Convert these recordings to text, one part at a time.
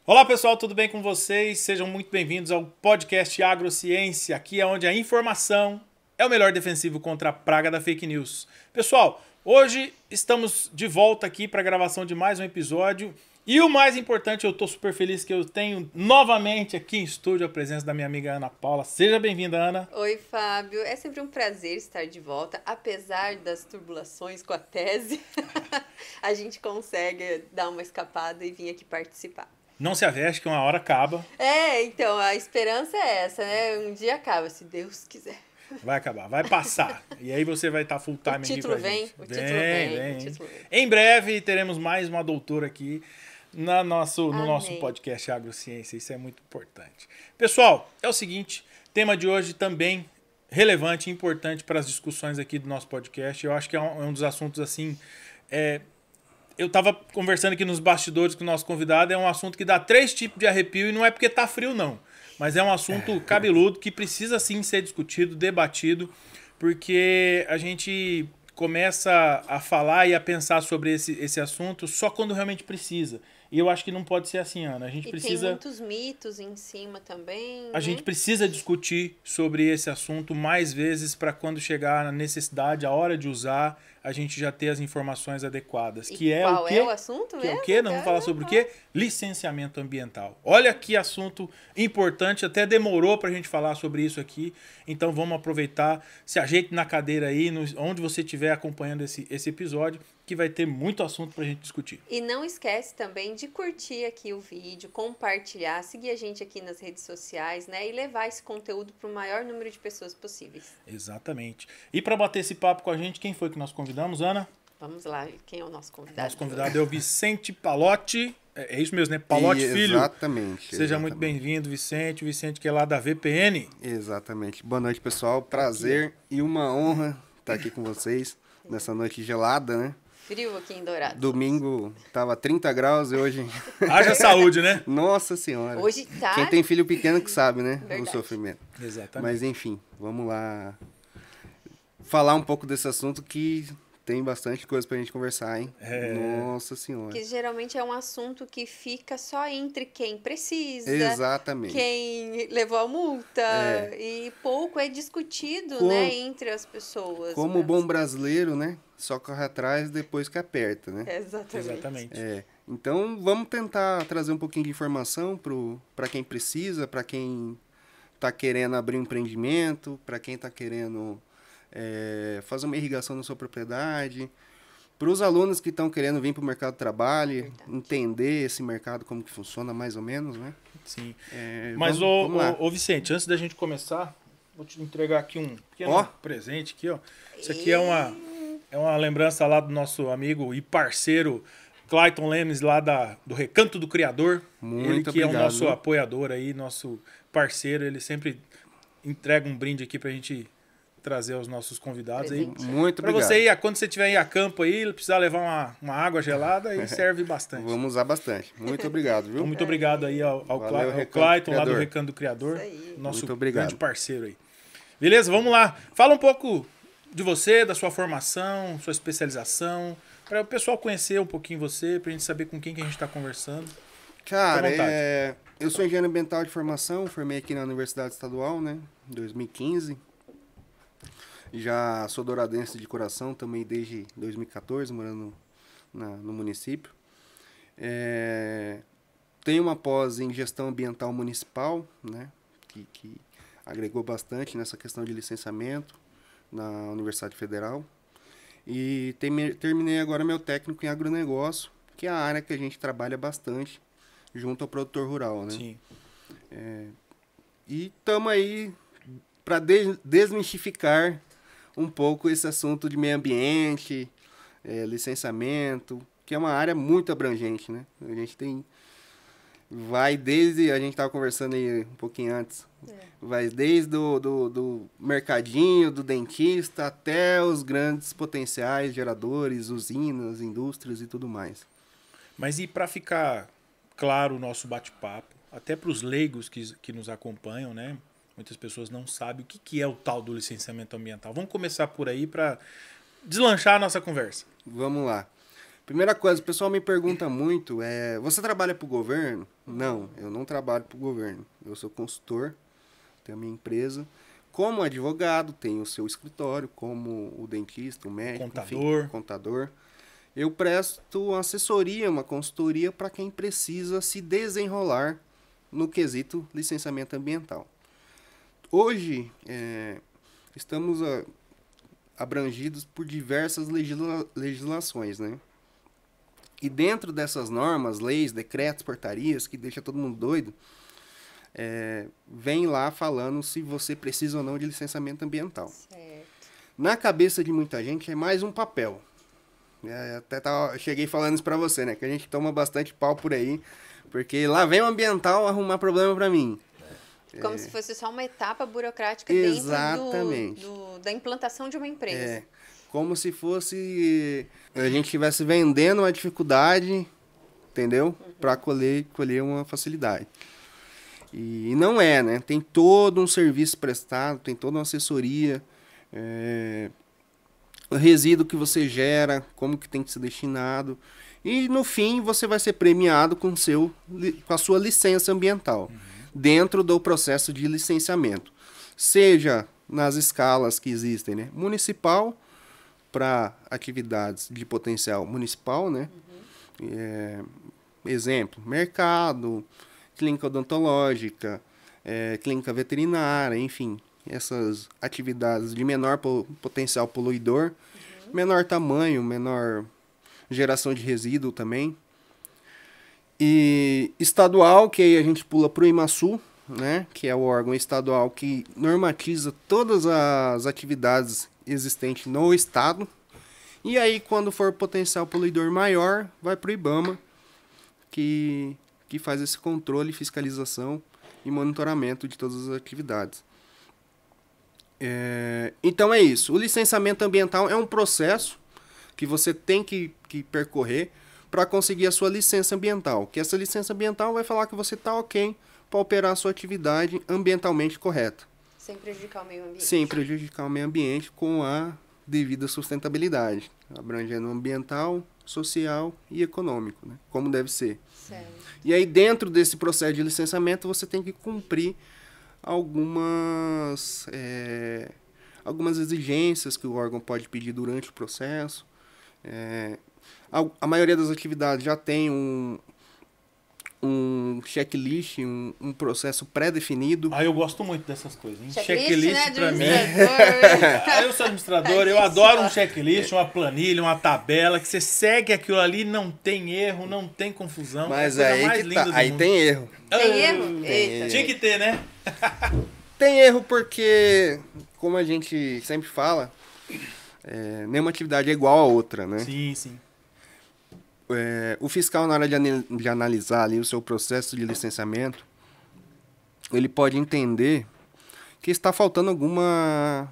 Olá pessoal, tudo bem com vocês? Sejam muito bem-vindos ao podcast Agrociência, aqui é onde a informação é o melhor defensivo contra a praga da fake news. Pessoal, hoje estamos de volta aqui para a gravação de mais um episódio e o mais importante, eu estou super feliz que eu tenho novamente aqui em estúdio a presença da minha amiga Ana Paula. Seja bem-vinda, Ana. Oi, Fábio. É sempre um prazer estar de volta, apesar das turbulações com a tese. A gente consegue dar uma escapada e vir aqui participar. Não se aveste que uma hora acaba. Então, a esperança é essa, né? Um dia acaba, se Deus quiser. Vai acabar, vai passar. E aí você vai estar full time aqui com a gente. O título vem. Em breve teremos mais uma doutora aqui no nosso podcast Agrociência. Isso é muito importante. Pessoal, é o seguinte, tema de hoje também relevante e importante para as discussões aqui do nosso podcast. Eu acho que é um dos assuntos assim... Eu estava conversando aqui nos bastidores com o nosso convidado, é um assunto que dá 3 tipos de arrepio e não é porque tá frio, não. Mas é um assunto cabeludo que precisa sim ser discutido, debatido, porque a gente começa a falar e a pensar sobre esse assunto só quando realmente precisa. E eu acho que não pode ser assim, Ana. A gente precisa... tem muitos mitos em cima também, A gente precisa discutir sobre esse assunto mais vezes para quando chegar na necessidade, a hora de usar, a gente já ter as informações adequadas. Qual é o assunto mesmo? É o quê? Nós vamos falar sobre o quê? Licenciamento ambiental. Olha que assunto importante, até demorou para a gente falar sobre isso aqui. Então vamos aproveitar, se ajeite na cadeira aí, onde você estiver acompanhando esse episódio, que vai ter muito assunto para a gente discutir. E não esquece também de curtir aqui o vídeo, compartilhar, seguir a gente aqui nas redes sociais, né? E levar esse conteúdo para o maior número de pessoas possíveis. Exatamente. E para bater esse papo com a gente, quem foi que nós convidamos, Ana? Vamos lá, quem é o nosso convidado? Nosso convidado é o Vicente Palotti. É isso mesmo, né? Palotti Filho. Exatamente. Seja muito bem-vindo, Vicente. O Vicente que é lá da VPN. Exatamente. Boa noite, pessoal. Prazer e uma honra estar aqui com vocês nessa noite gelada, né? Frio aqui em Dourados. Domingo tava 30 graus e hoje... Haja saúde, né? Nossa Senhora. Hoje tá... Quem tem filho pequeno que sabe, né? Verdade. O sofrimento. Exatamente. Mas enfim, vamos lá falar um pouco desse assunto que tem bastante coisa pra gente conversar, hein? Nossa Senhora. Que geralmente é um assunto que fica só entre quem precisa, Exatamente. quem levou a multa, e pouco é discutido, né, entre as pessoas. Como bom brasileiro, né? Só corre atrás depois que aperta, né? Exatamente. Então, vamos tentar trazer um pouquinho de informação para quem precisa, para quem está querendo abrir um empreendimento, para quem está querendo fazer uma irrigação na sua propriedade, para os alunos que estão querendo vir para o mercado de trabalho, entender esse mercado, como que funciona mais ou menos, né? Sim. Mas, ô Vicente, antes da gente começar, vou te entregar aqui um pequeno presente aqui, ó. Isso aqui é uma lembrança lá do nosso amigo e parceiro Clayton Lemes, lá do Recanto do Criador. Ele que obrigado, é o nosso apoiador aí, nosso parceiro. Ele sempre entrega um brinde aqui pra gente trazer aos nossos convidados aí. Muito obrigado. Pra você ir, quando você estiver em a campo aí, precisar levar uma água gelada, e serve bastante. Vamos usar bastante. Muito obrigado, viu? Então, muito obrigado aí ao Clayton, lá do Recanto do Criador. Nosso grande parceiro aí. Beleza? Vamos lá. Fala um pouco de você, da sua formação, sua especialização, para o pessoal conhecer um pouquinho você, para a gente saber com quem que a gente está conversando. Cara, eu sou engenheiro ambiental de formação, formei aqui na Universidade Estadual, né, em 2015. Já sou douradense de coração, também desde 2014, morando no município. Tenho uma pós em gestão ambiental municipal, né, que agregou bastante nessa questão de licenciamento na Universidade Federal. E terminei agora meu técnico em agronegócio, que é a área que a gente trabalha bastante junto ao produtor rural, né? Sim. E estamos aí para desmistificar um pouco esse assunto de meio ambiente, licenciamento, que é uma área muito abrangente, né? A gente tem... Vai desde... A gente estava conversando aí um pouquinho antes. Vai desde do mercadinho, do dentista, até os grandes potenciais geradores, usinas, indústrias e tudo mais. Mas e para ficar claro o nosso bate-papo, até para os leigos que nos acompanham, né? Muitas pessoas não sabem o que é o tal do licenciamento ambiental. Vamos começar por aí para deslanchar a nossa conversa. Vamos lá. Primeira coisa, o pessoal me pergunta muito, você trabalha para o governo? Não, eu não trabalho para o governo. Eu sou consultor, tenho a minha empresa. Como advogado, tenho o seu escritório, como o dentista, o médico, Contador. Enfim, contador. Eu presto assessoria, uma consultoria para quem precisa se desenrolar no quesito licenciamento ambiental. Hoje, estamos abrangidos por diversas legislações, né? E dentro dessas normas, leis, decretos, portarias, que deixa todo mundo doido, vem lá falando se você precisa ou não de licenciamento ambiental. Certo. Na cabeça de muita gente é mais um papel. Cheguei falando isso pra você, né? Que a gente toma bastante pau por aí, porque lá vem o ambiental arrumar problema pra mim. Como se fosse só uma etapa burocrática Exatamente. dentro da implantação de uma empresa. Como se fosse a gente estivesse vendendo uma dificuldade, entendeu? Para colher uma facilidade. E não é, né? Tem todo um serviço prestado, tem toda uma assessoria, o resíduo que você gera, como que tem que ser destinado. E no fim você vai ser premiado com a sua licença ambiental, dentro do processo de licenciamento. Seja nas escalas que existem, né? Municipal, para atividades de potencial municipal, né? Exemplo, mercado, clínica odontológica, clínica veterinária, enfim, essas atividades de menor potencial poluidor, menor tamanho, menor geração de resíduo também. E estadual, que aí a gente pula para o IMASU, né? Que é o órgão estadual que normatiza todas as atividades existente no estado. E aí, quando for potencial poluidor maior, vai para o IBAMA, que faz esse controle, fiscalização e monitoramento de todas as atividades. Então é isso. O licenciamento ambiental é um processo que você tem que percorrer para conseguir a sua licença ambiental. Que essa licença ambiental vai falar que você está ok para operar a sua atividade ambientalmente correta. Sem prejudicar o meio ambiente. Sem prejudicar o meio ambiente, com a devida sustentabilidade, abrangendo ambiental, social e econômico, né? Como deve ser. Certo. E aí, dentro desse processo de licenciamento, você tem que cumprir algumas exigências que o órgão pode pedir durante o processo. A maioria das atividades já tem um checklist, um processo pré-definido. Eu gosto muito dessas coisas, hein? Checklist, né, pra mim. eu sou administrador, eu adoro um checklist, uma planilha, uma tabela, que você segue aquilo ali, não tem erro, não tem confusão. Mas é a aí coisa mais que linda tá, do aí mundo. tem erro. Tem erro? Eita. Tinha que ter, né? Tem erro porque, como a gente sempre fala, nenhuma atividade é igual a outra, né? Sim, sim. O fiscal, na hora de analisar ali o seu processo de licenciamento, ele pode entender que está faltando alguma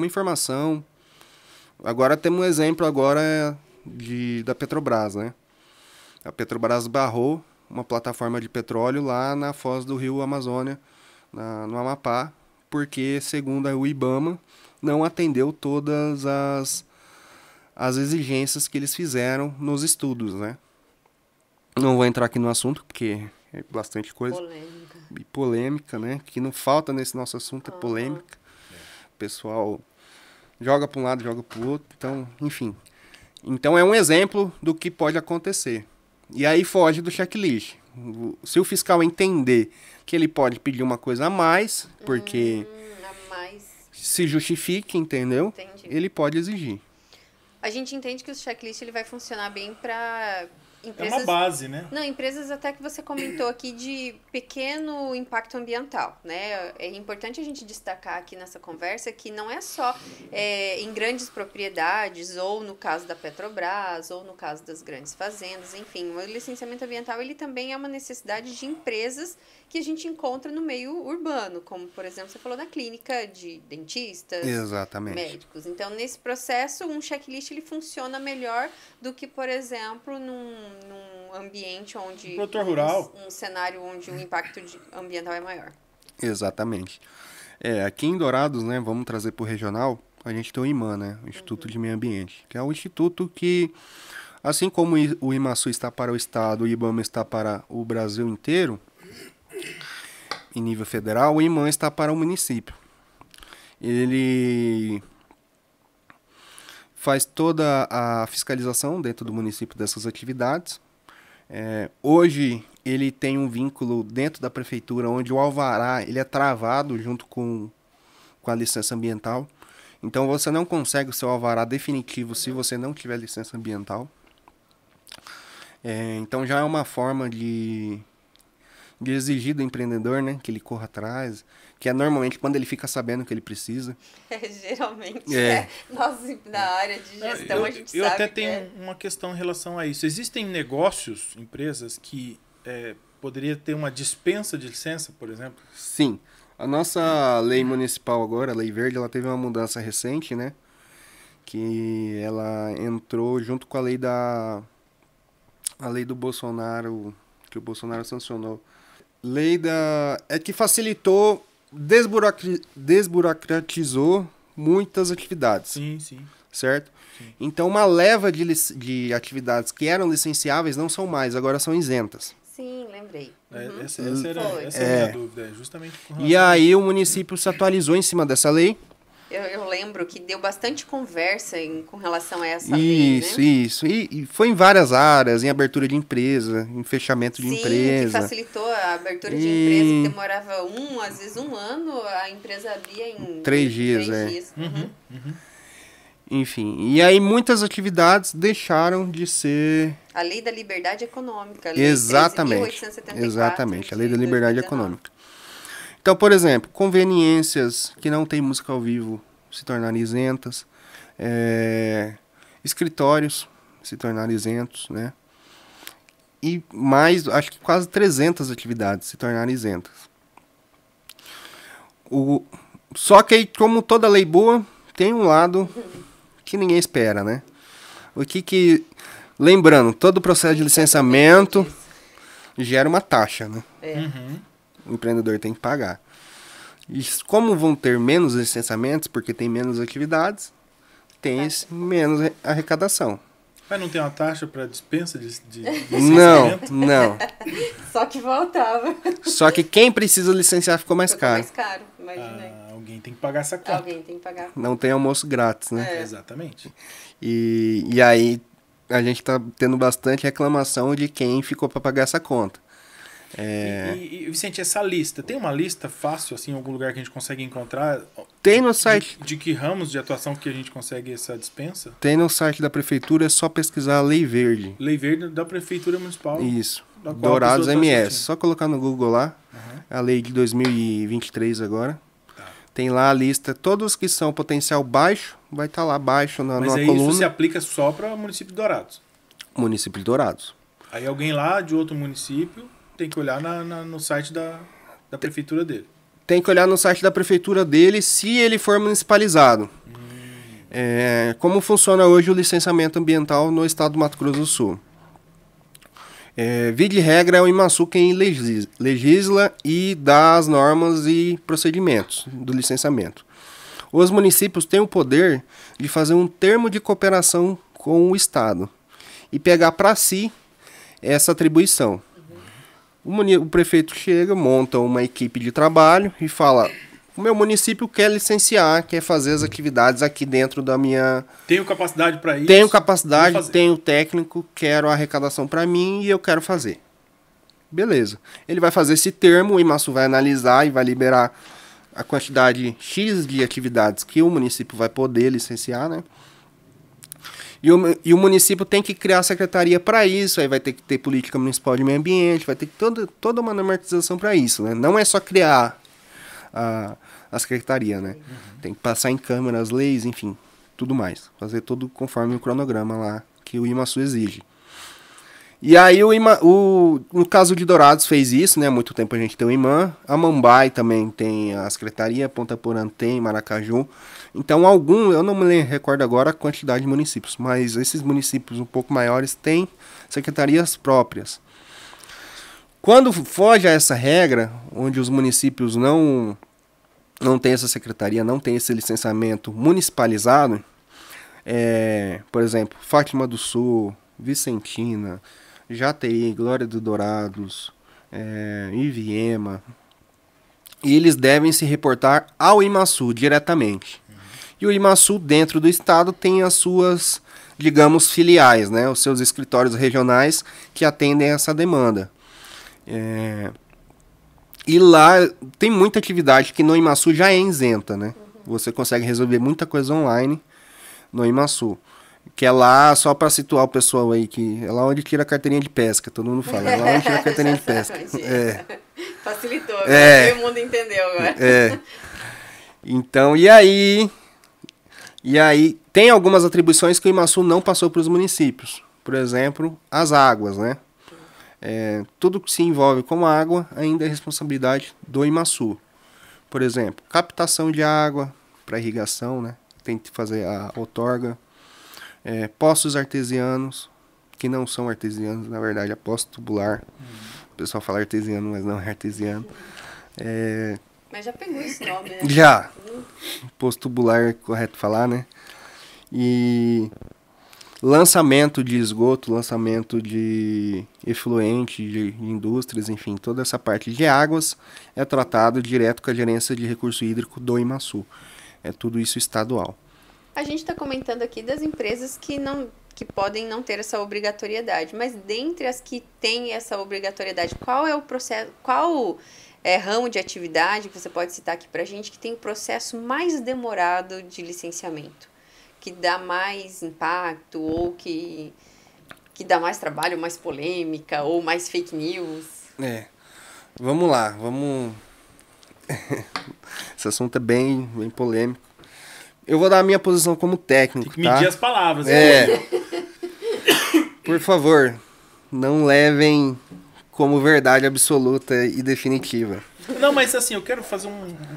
informação. Agora temos um exemplo da Petrobras, né? A Petrobras barrou uma plataforma de petróleo lá na foz do rio Amazônia, no Amapá, porque, segundo o IBAMA, não atendeu todas as exigências que eles fizeram nos estudos, né? Não vou entrar aqui no assunto, porque é bastante coisa. Polêmica. E polêmica, né? Que não falta nesse nosso assunto é polêmica. O pessoal joga para um lado, joga para o outro. Então, enfim. Então, é um exemplo do que pode acontecer. E aí foge do checklist. Se o fiscal entender que ele pode pedir uma coisa a mais, porque se justifique, entendeu? Entendi. Ele pode exigir. A gente entende que o checklist ele vai funcionar bem para empresas... É uma base, né? Não, empresas até que você comentou aqui de pequeno impacto ambiental, né? É importante a gente destacar aqui nessa conversa que não é só em grandes propriedades, ou no caso da Petrobras, ou no caso das grandes fazendas, enfim. O licenciamento ambiental ele também é uma necessidade de empresas que a gente encontra no meio urbano, como, por exemplo, você falou na clínica de dentistas, Exatamente. médicos. Então, nesse processo, um checklist ele funciona melhor do que, por exemplo, num ambiente onde... Produtor rural. Um cenário onde o impacto ambiental é maior. Exatamente. Aqui em Dourados, né, vamos trazer para o regional, a gente tem o IMAN, né, o Instituto de Meio Ambiente, que é o instituto que Assim como o IMASU está para o Estado, o IBAMA está para o Brasil inteiro, em nível federal, o IMAM está para o município. Ele faz toda a fiscalização dentro do município dessas atividades. Hoje ele tem um vínculo dentro da prefeitura onde o alvará ele é travado junto com a licença ambiental. Então você não consegue o seu alvará definitivo se você não tiver licença ambiental. Então já é uma forma de exigir do empreendedor, né, que ele corra atrás, que é normalmente quando ele fica sabendo que ele precisa. Geralmente, nós na área de gestão a gente sabe. Eu até tenho uma questão em relação a isso. Existem negócios, empresas que poderia ter uma dispensa de licença, por exemplo? Sim. A nossa lei municipal agora, a Lei Verde, ela teve uma mudança recente, né, que ela entrou junto com a lei do Bolsonaro, que o Bolsonaro sancionou. Que facilitou, desburocratizou muitas atividades. Sim, sim. Certo? Sim. Então, uma leva de atividades que eram licenciáveis não são mais, agora são isentas. Sim, lembrei. Essa era a minha dúvida, justamente com relação E aí o município se atualizou em cima dessa lei. Eu lembro que deu bastante conversa com relação a essa lei, né? Isso. E foi em várias áreas, em abertura de empresa, em fechamento de empresa. Sim, que facilitou a abertura de empresa, que demorava às vezes um ano, a empresa abria em 3 dias. Uhum. Enfim, e aí muitas atividades deixaram de ser... A Lei da Liberdade Econômica. Lei Exatamente, 13.874, exatamente, a Lei da Liberdade 2019. Econômica. Então, por exemplo, conveniências que não tem música ao vivo se tornaram isentas, escritórios se tornaram isentos, né? E mais, acho que quase 300 atividades se tornaram isentas. Só que, como toda lei boa, tem um lado que ninguém espera, né? Lembrando, todo o processo de licenciamento gera uma taxa, né? O empreendedor tem que pagar. E como vão ter menos licenciamentos, porque tem menos atividades, tem menos arrecadação. Mas não tem uma taxa para dispensa de licenciamento? Não. Só que voltava. Só que quem precisa licenciar ficou mais caro. Mais caro, imaginei. Alguém tem que pagar essa conta. Alguém tem que pagar. Não tem almoço grátis, né? Exatamente. E aí a gente tá tendo bastante reclamação de quem ficou para pagar essa conta. E, Vicente, essa lista, tem uma lista fácil, assim, em algum lugar que a gente consegue encontrar? Tem no site. De que ramos de atuação que a gente consegue essa dispensa? Tem no site da prefeitura, é só pesquisar a Lei Verde. Lei Verde da Prefeitura Municipal. Isso. Dourados MS. Só colocar no Google lá. A lei de 2023 agora. Tá. Tem lá a lista. Todos que são potencial baixo, vai estar lá baixo na coluna. Mas isso se aplica só para o município de Dourados? Município de Dourados. Aí alguém lá de outro município tem que olhar no site da prefeitura dele. Tem que olhar no site da prefeitura dele se ele for municipalizado. Como funciona hoje o licenciamento ambiental no estado do Mato Grosso do Sul? Via de regra, é o IMASU quem legisla e dá as normas e procedimentos do licenciamento. Os municípios têm o poder de fazer um termo de cooperação com o estado e pegar para si essa atribuição. O prefeito chega, monta uma equipe de trabalho e fala: o meu município quer licenciar, quer fazer as atividades aqui dentro da minha... Tenho capacidade para isso? Tenho capacidade, tenho técnico, quero a arrecadação para mim e eu quero fazer. Beleza. Ele vai fazer esse termo, o IMASU vai analisar e vai liberar a quantidade X de atividades que o município vai poder licenciar, né? E o município tem que criar a secretaria para isso, aí vai ter que ter política municipal de meio ambiente, vai ter que toda uma normatização para isso, né? Não é só criar a secretaria, né? Tem que passar em câmara as leis, enfim, tudo mais. Fazer tudo conforme o cronograma lá que o IMASU exige. E aí no caso de Dourados fez isso, né? Há muito tempo a gente tem o IMAM. A Mambai também tem a secretaria, Ponta Porã tem, Maracaju. Então eu não me recordo agora a quantidade de municípios, mas esses municípios um pouco maiores têm secretarias próprias. Quando foge a essa regra, onde os municípios não têm essa secretaria, não têm esse licenciamento municipalizado, por exemplo, Fátima do Sul, Vicentina, Jataí, Glória do Dourados, Iviema, e eles devem se reportar ao IMASU diretamente. E o IMASU, dentro do estado, tem as suas, digamos, filiais, né? Os seus escritórios regionais que atendem essa demanda. E lá tem muita atividade que no IMASU já é isenta, né? Você consegue resolver muita coisa online no IMASU. Que é lá, só para situar o pessoal aí, que é lá onde tira a carteirinha de pesca, todo mundo fala, é lá onde tira a carteirinha de pesca. Facilitou, todo mundo entendeu agora. Então, e aí tem algumas atribuições que o IMASU não passou para os municípios. Por exemplo, as águas, né? Tudo que se envolve com água ainda é responsabilidade do IMASU. Por exemplo, captação de água para irrigação, né? Tem que fazer a outorga. Poços artesianos, que não são artesianos, na verdade é poço tubular. O pessoal fala artesiano, mas não é artesiano. Mas já pegou esse nome, né? Já. Poço tubular é correto falar, né? E lançamento de esgoto, lançamento de efluente, de indústrias, enfim, toda essa parte de águas é tratado direto com a gerência de recurso hídrico do IMASU. É tudo isso estadual. A gente está comentando aqui das empresas que podem não ter essa obrigatoriedade, mas dentre as que têm essa obrigatoriedade, qual é o processo, qual ramo de atividade que você pode citar aqui para a gente que tem o processo mais demorado de licenciamento, que dá mais impacto ou que dá mais trabalho, mais polêmica ou mais fake news? Vamos lá, esse assunto é bem polêmico. Eu vou dar a minha posição como técnico, tem que medir as palavras. Por favor, não levem como verdade absoluta e definitiva. Não, mas assim, eu quero fazer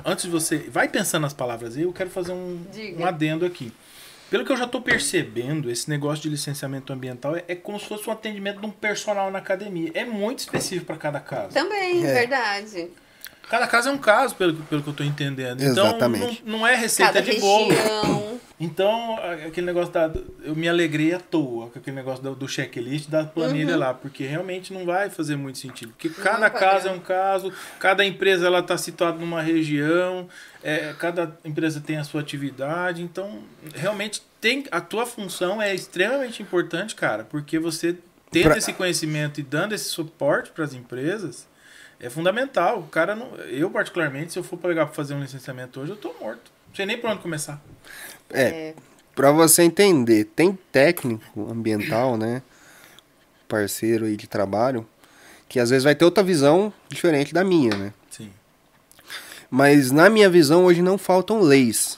antes de você... Vai pensando nas palavras aí, eu quero fazer um adendo aqui. Pelo que eu já estou percebendo, esse negócio de licenciamento ambiental é como se fosse um atendimento de um personal na academia. É muito específico para cada caso. Também, verdade. Cada caso é um caso, pelo que eu estou entendendo. Exatamente. Então, não é receita cada de bolo. região. Então, aquele negócio eu me alegrei à toa com aquele negócio do checklist, da planilha lá, porque realmente não vai fazer muito sentido. Porque cada caso é um caso, cada empresa ela está situada numa região, cada empresa tem a sua atividade, então, realmente, a tua função é extremamente importante, cara, porque você tendo esse conhecimento e dando esse suporte para as empresas, é fundamental. O cara eu, particularmente, se eu for pegar para fazer um licenciamento hoje, eu tô morto. Não sei nem por onde começar. Para você entender, tem técnico ambiental, né? Parceiro aí de trabalho, que às vezes vai ter outra visão diferente da minha, né? Sim. Mas na minha visão, hoje não faltam leis.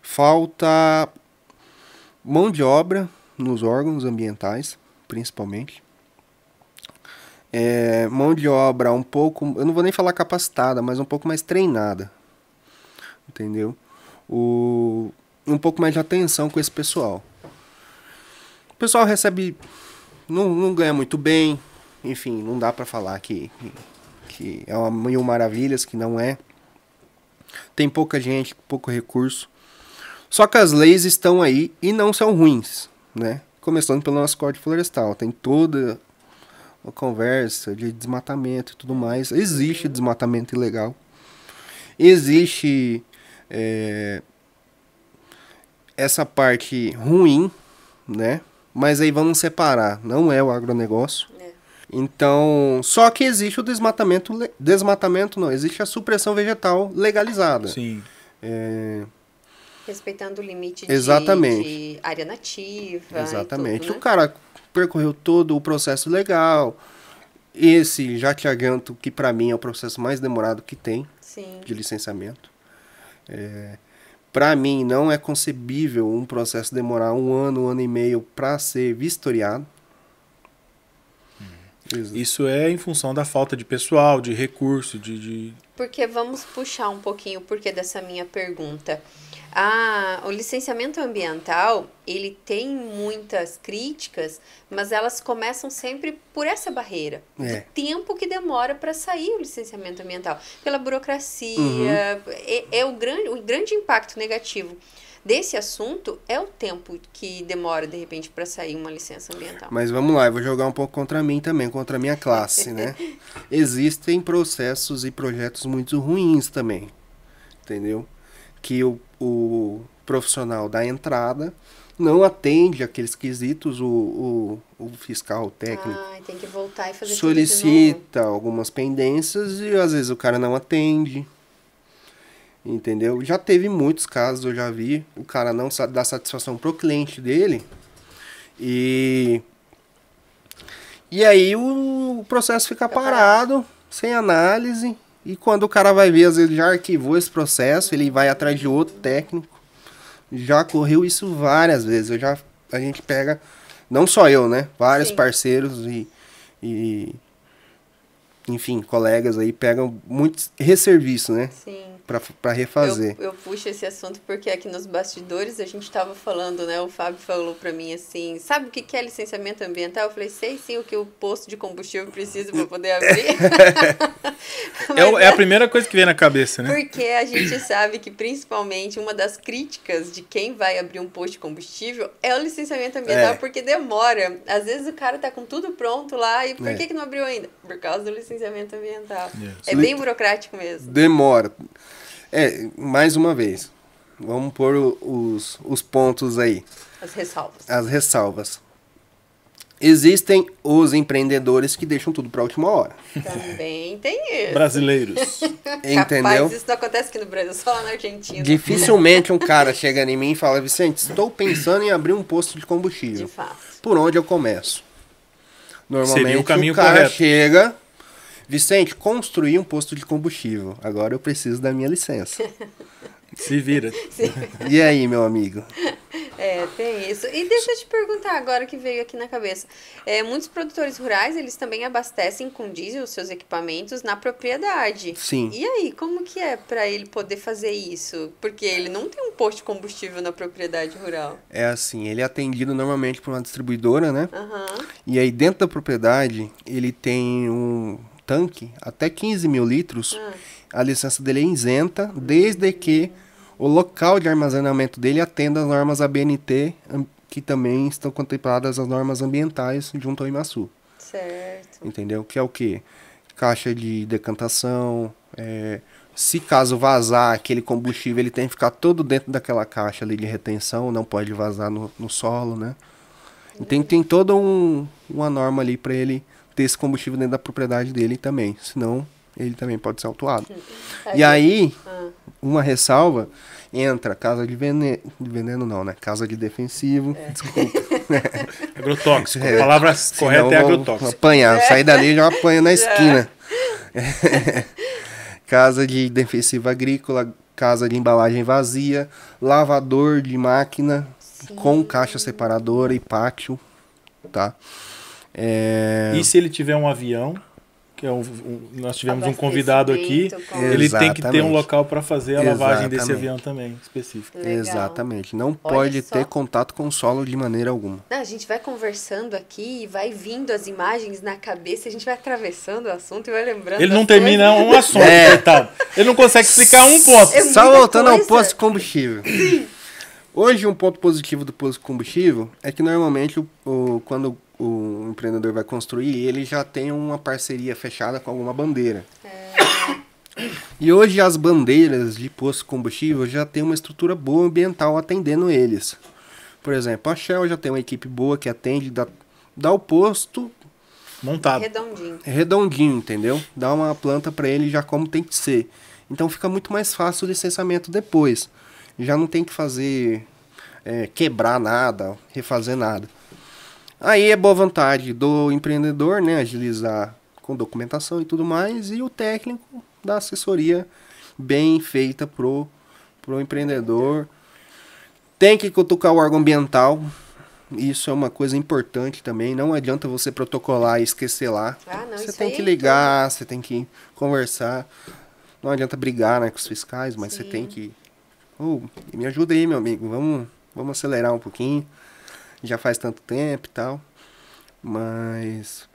Falta mão de obra nos órgãos ambientais, principalmente. Mão de obra um pouco, eu não vou nem falar capacitada, mas um pouco mais treinada, entendeu? Um pouco mais de atenção com esse pessoal. O pessoal recebe, não ganha muito bem, enfim, não dá para falar que é uma mil maravilhas, que não é. Tem pouca gente, pouco recurso. Só que as leis estão aí e não são ruins, né? Começando pelo nosso Código Florestal, tem toda uma conversa de desmatamento e tudo mais. Existe desmatamento ilegal. Existe essa parte ruim, né? Mas aí vamos separar. Não é o agronegócio. Então, só que existe o desmatamento não, existe a supressão vegetal legalizada. Sim. Respeitando o limite Exatamente. de área nativa. Exatamente. E tudo, né? O cara percorreu todo o processo legal. Esse, já te adianto, que para mim é o processo mais demorado que tem. Sim. De licenciamento. Para mim, não é concebível um processo demorar um ano e meio para ser vistoriado. Isso é em função da falta de pessoal, de recurso, Porque vamos puxar um pouquinho o porquê dessa minha pergunta. O licenciamento ambiental, ele tem muitas críticas, mas elas começam sempre por essa barreira. Do tempo que demora para sair o licenciamento ambiental. Pela burocracia, o grande impacto negativo desse assunto é o tempo que demora, de repente, para sair uma licença ambiental. Mas vamos lá, eu vou jogar um pouco contra mim também, contra a minha classe, né? Existem processos e projetos muito ruins também, entendeu? Que o profissional da entrada não atende aqueles quesitos, o fiscal, o técnico. Tem que voltar e fazer solicita algumas pendências e às vezes o cara não atende. Entendeu? Já teve muitos casos, eu já vi, o cara não dá satisfação pro cliente dele e aí o processo fica parado, sem análise, e quando o cara vai ver, às vezes já arquivou esse processo, ele vai atrás de outro técnico. Já ocorreu isso várias vezes, a gente pega, não só eu, né? Vários parceiros e enfim, colegas aí pegam muito resserviço, né? Sim. Pra refazer. Eu puxo esse assunto porque aqui nos bastidores a gente estava falando, né? O Fábio falou para mim assim, sabe o que é licenciamento ambiental? Eu falei, sei sim o que o posto de combustível precisa para poder abrir. É a primeira coisa que vem na cabeça, né? Porque a gente sabe que principalmente uma das críticas de quem vai abrir um posto de combustível é o licenciamento ambiental, porque demora. Às vezes o cara tá com tudo pronto lá e por que não abriu ainda? Por causa do licenciamento ambiental. É bem burocrático mesmo. Demora. Mais uma vez, vamos pôr os pontos aí. As ressalvas. Existem os empreendedores que deixam tudo para a última hora. Também tem isso. Brasileiros. Entendeu? Capaz, isso não acontece aqui no Brasil, só lá na Argentina. Dificilmente um cara chega em mim e fala, Vicente, estou pensando em abrir um posto de combustível. De fato. Por onde eu começo? Normalmente seria o caminho cara correto. Chega... Vicente, construí um posto de combustível. Agora eu preciso da minha licença. Se vira. Sim. E aí, meu amigo? Tem isso. E deixa eu te perguntar agora que veio aqui na cabeça. Muitos produtores rurais, eles também abastecem com diesel os seus equipamentos na propriedade. Sim. E aí, como que é para ele poder fazer isso? Porque ele não tem um posto de combustível na propriedade rural. É assim, ele é atendido normalmente por uma distribuidora, né? Uhum. E aí dentro da propriedade, ele tem um tanque até 15 mil litros. A licença dele é isenta, desde que o local de armazenamento dele atenda às normas ABNT, que também estão contempladas as normas ambientais junto ao IMASU. Certo. Entendeu? Que é o quê? Caixa de decantação, se caso vazar aquele combustível, ele tem que ficar todo dentro daquela caixa ali de retenção, não pode vazar no solo, né? Então tem toda uma norma ali para ele ter esse combustível dentro da propriedade dele também, senão ele também pode ser autuado. E aí, uma ressalva, entra casa de veneno não, né? Casa de defensivo, desculpa. Agrotóxico, a palavra correta é agrotóxico. Apanhar, sair dali e já apanha na esquina. Casa de defensivo agrícola, casa de embalagem vazia, lavador de máquina, com caixa separadora e pátio, tá? E se ele tiver um avião, que nós tivemos um convidado aqui, ele tem que ter um local para fazer a lavagem desse avião também, específico. Legal. Exatamente. Não pode ter contato com o solo de maneira alguma. A gente vai conversando aqui e vai vindo as imagens na cabeça, a gente vai atravessando o assunto e vai lembrando. Ele não termina um assunto, coitado. Ele não consegue explicar um ponto. Só voltando ao posto de combustível. Hoje, um ponto positivo do posto de combustível é que normalmente quando o empreendedor vai construir, ele já tem uma parceria fechada com alguma bandeira. E hoje as bandeiras de posto de combustível já tem uma estrutura boa ambiental atendendo eles. Por exemplo, a Shell já tem uma equipe boa que atende, dá o posto montado. Redondinho, entendeu? Dá uma planta para ele já como tem que ser. Então fica muito mais fácil o licenciamento depois. Já não tem que fazer, quebrar nada, refazer nada. Aí é boa vontade do empreendedor, né, agilizar com documentação e tudo mais, e o técnico da assessoria bem feita pro empreendedor. Tem que cutucar o órgão ambiental, isso é uma coisa importante também, não adianta você protocolar e esquecer lá. Você tem que ligar, você tem que conversar. não adianta brigar, né, com os fiscais, mas Sim. você tem que... me ajuda aí, meu amigo, vamos acelerar um pouquinho. Já faz tanto tempo e tal. Mas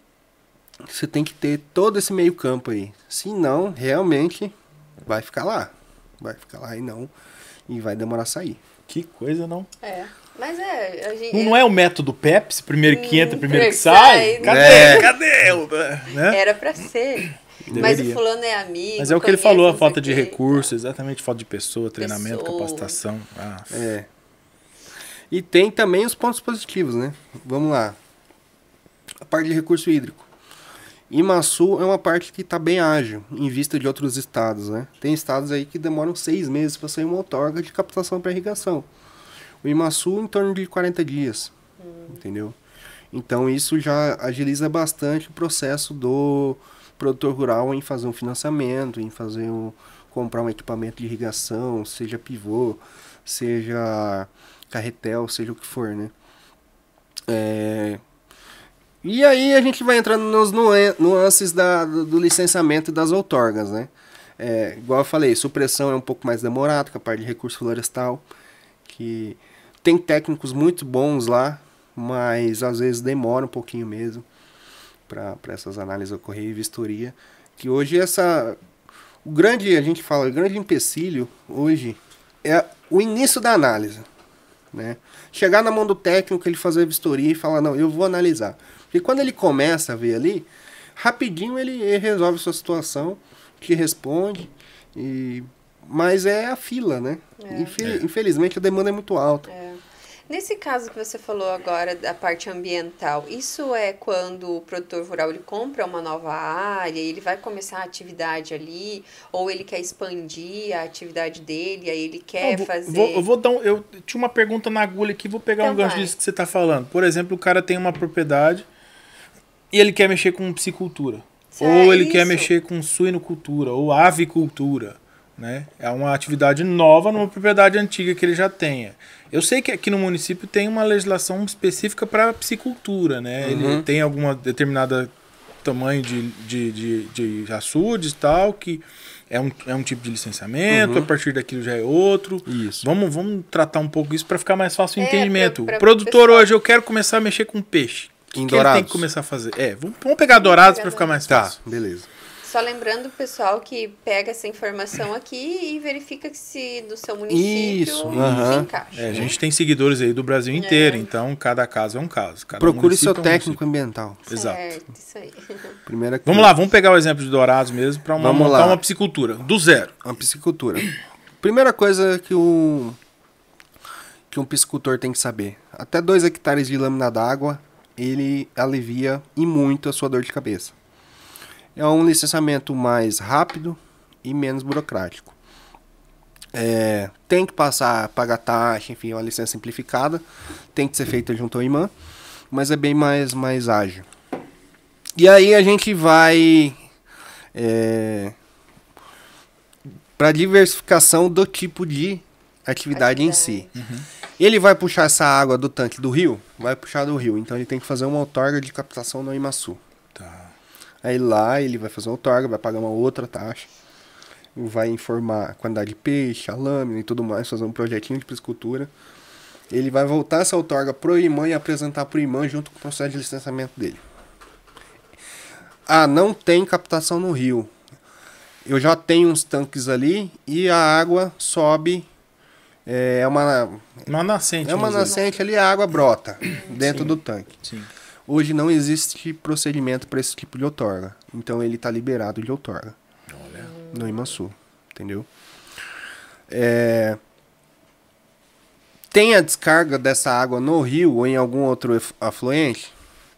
você tem que ter todo esse meio campo aí. Senão, realmente, vai ficar lá. Vai ficar lá e vai demorar a sair. Que coisa, não? Mas a gente... Não é o método Pepsi, primeiro que entra, primeiro que sai, sai? Cadê? Né? Era pra ser. Deveria. Mas o fulano é amigo. Mas é o que ele falou, a falta de recursos, recursos, exatamente, falta de pessoa, treinamento, capacitação. E tem também os pontos positivos, né? Vamos lá. A parte de recurso hídrico. Imaçu é uma parte que está bem ágil, em vista de outros estados, né? Tem estados aí que demoram 6 meses para sair uma outorga de captação para irrigação. O Imaçu em torno de 40 dias, entendeu? Então isso já agiliza bastante o processo do produtor rural em fazer um financiamento, em comprar um equipamento de irrigação, seja pivô, seja carretel, seja o que for, né? E aí a gente vai entrando nos nuances do licenciamento e das outorgas, né? Igual eu falei, supressão é um pouco mais demorado, com a parte de recurso florestal, que tem técnicos muito bons lá, mas às vezes demora um pouquinho mesmo para essas análises ocorrer e vistoria. Que hoje o grande empecilho hoje é o início da análise, né? Chegar na mão do técnico, ele fazer a vistoria e falar, não, eu vou analisar. Porque quando ele começa a ver ali, rapidinho ele resolve a sua situação, te responde, mas é a fila, né? Infelizmente a demanda é muito alta. Nesse caso que você falou agora da parte ambiental, isso é quando o produtor rural ele compra uma nova área, ele vai começar a atividade ali, ou ele quer expandir a atividade dele, aí ele quer fazer... Eu tinha uma pergunta na agulha aqui, vou pegar Então um gancho disso que você está falando. Por exemplo, o cara tem uma propriedade e ele quer mexer com piscicultura, ou ele quer mexer com suinocultura, ou avicultura, né? É uma atividade nova numa propriedade antiga que ele já tenha. Eu sei que aqui no município tem uma legislação específica para piscicultura, né? Ele tem alguma determinada tamanho de açudes e tal, que é um tipo de licenciamento, a partir daquilo já é outro. Isso. Vamos tratar um pouco isso para ficar mais fácil o entendimento. O produtor hoje, eu quero começar a mexer com peixe. O que ele tem que começar a fazer? Vamos pegar dourados para ficar mais fácil. Tá, beleza. Só lembrando o pessoal que pega essa informação aqui e verifica se do seu município se encaixa. A gente tem seguidores aí do Brasil inteiro, então cada caso é um caso. Procure seu técnico ambiental. Exato. Isso aí. Vamos lá, vamos pegar o exemplo de dourados mesmo para montar uma piscicultura, do zero. Uma piscicultura. Primeira coisa que um piscicultor tem que saber. Até 2 hectares de lâmina d'água, ele alivia e muito a sua dor de cabeça. É um licenciamento mais rápido e menos burocrático. Tem que pagar taxa, enfim, é uma licença simplificada. Tem que ser feita junto ao IMAM, mas é bem mais ágil. E aí a gente vai para diversificação do tipo de atividade em si. Ele vai puxar essa água do tanque do rio? Vai puxar do rio, então ele tem que fazer uma outorga de captação no Imaçu. Aí lá ele vai fazer uma outorga, vai pagar uma outra taxa, vai informar a quantidade de peixe, a lâmina e tudo mais, fazer um projetinho de piscicultura. Ele vai voltar essa outorga pro IMAM e apresentar pro IMAM junto com o processo de licenciamento dele. Não tem captação no rio. Eu já tenho uns tanques ali e a água sobe, uma nascente. É uma nascente ali, a água brota dentro do tanque. Sim. Hoje não existe procedimento para esse tipo de outorga. Então ele está liberado de outorga. Olha. No Imaçu, entendeu? Tem a descarga dessa água no rio ou em algum outro afluente?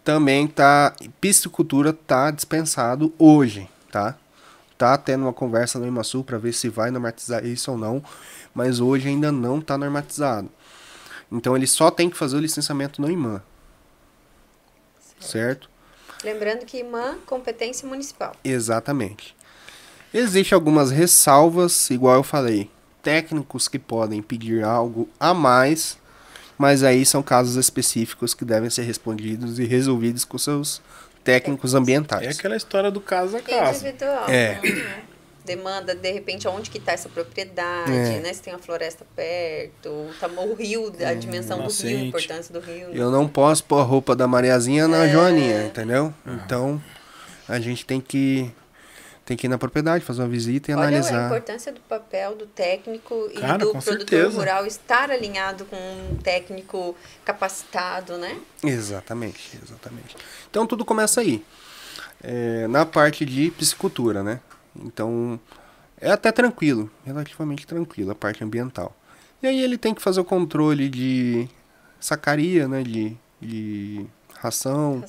Também tá. Piscicultura tá dispensado hoje, tá? Tá tendo uma conversa no Imaçu para ver se vai normatizar isso ou não. Mas hoje ainda não está normatizado. Então ele só tem que fazer o licenciamento no IMAM. Certo? Lembrando que IMAM, competência municipal. Exatamente. Existem algumas ressalvas, igual eu falei. Técnicos que podem pedir algo a mais, mas aí são casos específicos que devem ser respondidos e resolvidos com seus técnicos ambientais. É aquela história do caso a caso. Individual. demanda, de repente, onde que está essa propriedade, né? Se tem uma floresta perto, o rio, a dimensão do rio, a importância do rio. Eu não posso pôr a roupa da Mariazinha na Joaninha, entendeu? Então, a gente tem que ir na propriedade, fazer uma visita e analisar. Olha a importância do papel do técnico e Cara, do com produtor certeza. rural estar alinhado com um técnico capacitado, né? Exatamente. Então, tudo começa aí. Na parte de piscicultura, né? Então, é até tranquilo, relativamente tranquilo, a parte ambiental. E aí ele tem que fazer o controle de sacaria, né? De ração,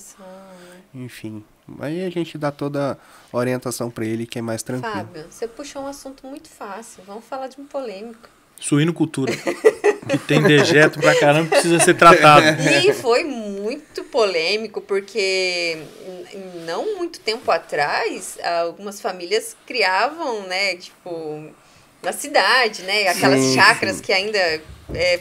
enfim. Aí a gente dá toda a orientação para ele que é mais tranquilo. Fábio, você puxou um assunto muito fácil. Vamos falar de um polêmico. Suinocultura. Que tem dejeto pra caramba, precisa ser tratado. E foi muito polêmico, porque não muito tempo atrás, algumas famílias criavam, né, tipo, na cidade, né, aquelas chácaras que ainda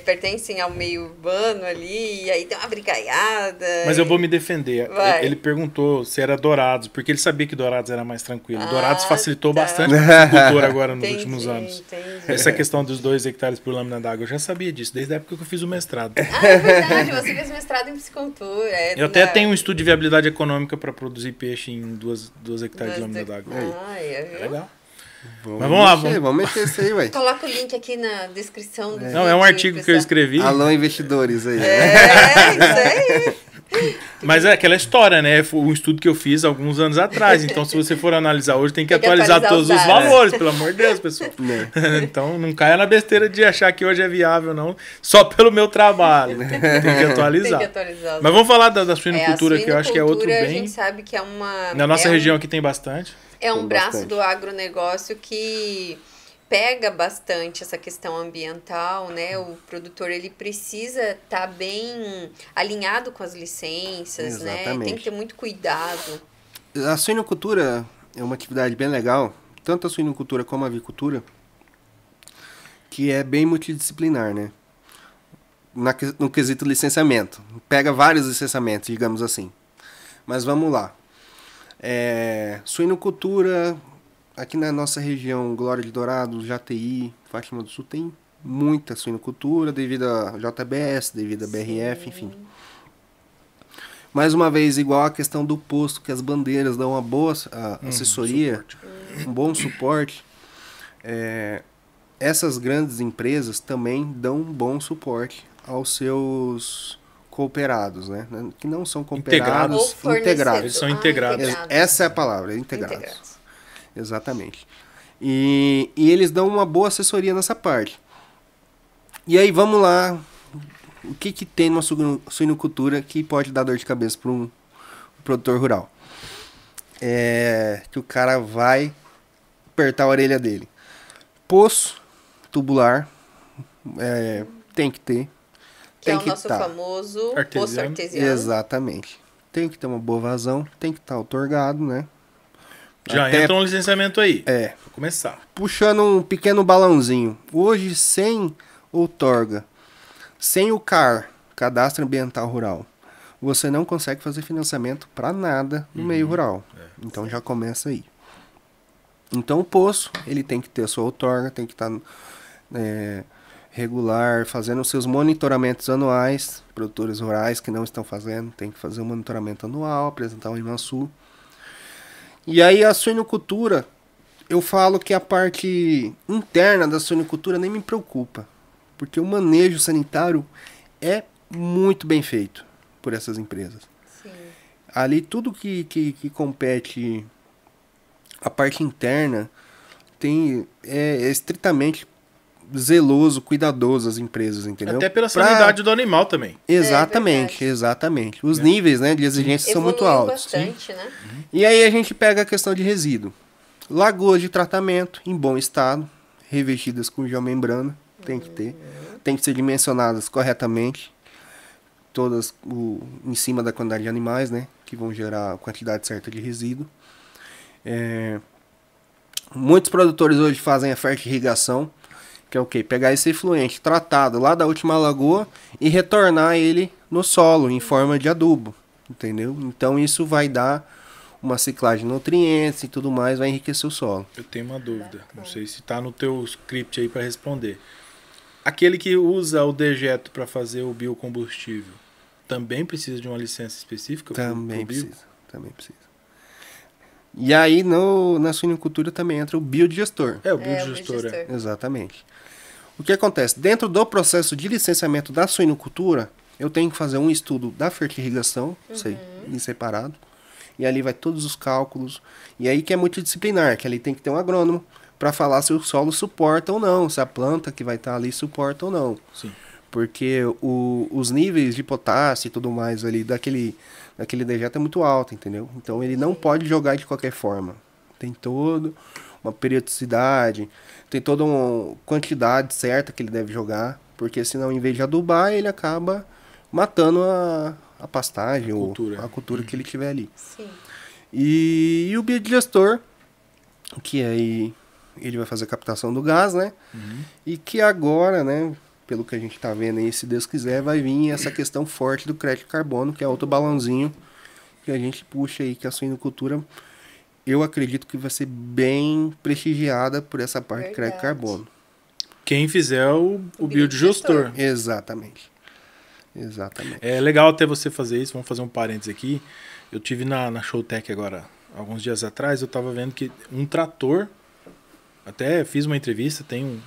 pertencem ao meio urbano ali, e aí tem uma brigaiada. Mas eu vou me defender. Vai. Ele perguntou se era Dourados, porque ele sabia que Dourados era mais tranquilo. Dourados facilitou tá. bastante a agricultura agora nos Entendi, últimos anos. entendi. Essa questão dos 2 hectares por lâmina d'água, eu já sabia disso, desde a época que eu fiz o mestrado. Ah, é verdade, você fez mestrado em piscicultura. Eu até tenho um estudo de viabilidade econômica para produzir peixe em 2 hectares de lâmina d'água. É Legal. Mas vamos lá, Vamos mexer isso aí, ué. Coloca o link aqui na descrição do vídeo. Não, é um artigo que eu escrevi. Alô, investidores aí. Isso aí. Mas é aquela história, né? Foi um estudo que eu fiz alguns anos atrás. Então, se você for analisar hoje, tem que atualizar todos os valores, pelo amor de Deus, pessoal. Então, não caia na besteira de achar que hoje é viável, não. Só pelo meu trabalho. Tem que atualizar. Tem que atualizar. Mas vamos falar da suinocultura, que eu acho que é outro bem. A gente sabe que é uma... Na nossa região aqui tem bastante. É um braço do agronegócio que pega bastante essa questão ambiental, né? O produtor, ele precisa estar bem alinhado com as licenças, né? Tem que ter muito cuidado. A suinocultura é uma atividade bem legal, tanto a suinocultura como a avicultura, que é bem multidisciplinar, né? No quesito licenciamento. Pega vários licenciamentos, digamos assim. Mas vamos lá. Suinocultura, aqui na nossa região, Glória de Dourados, Jati, Fátima do Sul, tem muita suinocultura devido a JBS, devido a BRF, enfim. Mais uma vez, igual a questão do posto, que as bandeiras dão uma boa assessoria, um bom suporte. Essas grandes empresas também dão um bom suporte aos seus cooperados, né? Que não são cooperados, integrados. Eles são integrados. Essa é a palavra, integrados. Exatamente. E eles dão uma boa assessoria nessa parte. E aí, vamos lá. O que tem numa suinocultura que pode dar dor de cabeça para um produtor rural? Que o cara vai apertar a orelha dele. Poço tubular tem que ter. Que é o nosso famoso poço artesiano. Exatamente. Tem que ter uma boa vazão, tem que estar outorgado, né? Já entra um licenciamento aí. Pra começar. Puxando um pequeno balãozinho. Hoje, sem outorga, sem o CAR, Cadastro Ambiental Rural, você não consegue fazer financiamento para nada no meio rural. Então já começa aí. Então o poço, ele tem que ter a sua outorga, tem que estar regular, fazendo os seus monitoramentos anuais. Produtores rurais que não estão fazendo, tem que fazer um monitoramento anual, apresentar um IMASU. E aí a suinocultura, eu falo que a parte interna da suinocultura nem me preocupa, porque o manejo sanitário é muito bem feito por essas empresas. Sim. Ali tudo que compete a parte interna é estritamente zeloso, cuidadoso as empresas, entendeu? Até pela sanidade do animal também. Exatamente, exatamente. Os níveis, né, de exigência são muito altos. Bastante, né? E aí a gente pega a questão de resíduo. Lagoas de tratamento em bom estado, revestidas com geomembrana, tem que ter. Tem que ser dimensionadas corretamente, todas em cima da quantidade de animais, né, que vão gerar a quantidade certa de resíduo. Muitos produtores hoje fazem a fertirrigação, que é o quê? Pegar esse efluente tratado lá da última lagoa e retornar ele no solo em forma de adubo, entendeu? Então isso vai dar uma ciclagem de nutrientes e tudo mais, vai enriquecer o solo. Eu tenho uma dúvida, não sei se está no teu script aí para responder. Aquele que usa o dejeto para fazer o biocombustível, também precisa de uma licença específica? Também precisa. E aí, na suinocultura também entra o biodigestor. É, o biodigestor. Exatamente. O que acontece? Dentro do processo de licenciamento da suinocultura, eu tenho que fazer um estudo da fertirrigação, sei, em separado. E ali vai todos os cálculos. E aí que é multidisciplinar, que ali tem que ter um agrônomo para falar se o solo suporta ou não, se a planta que vai estar ali suporta ou não. Sim. Porque os níveis de potássio e tudo mais ali daquele dejeto é muito alto, entendeu? Então ele não pode jogar de qualquer forma. Tem toda uma periodicidade, tem toda uma quantidade certa que ele deve jogar, porque senão em vez de adubar, ele acaba matando a pastagem ou a cultura que ele tiver ali. Sim. E o biodigestor, que aí ele vai fazer a captação do gás, né? E que agora, né, pelo que a gente tá vendo aí, se Deus quiser, vai vir essa questão forte do crédito de carbono, que é outro balãozinho que a gente puxa aí, que a suinocultura, eu acredito que vai ser bem prestigiada por essa parte de crédito de carbono. Quem fizer o biodigestor. Exatamente. É legal até você fazer isso, vamos fazer um parênteses aqui. Eu tive na Showtech agora, alguns dias atrás, eu estava vendo que um trator, até fiz uma entrevista, tem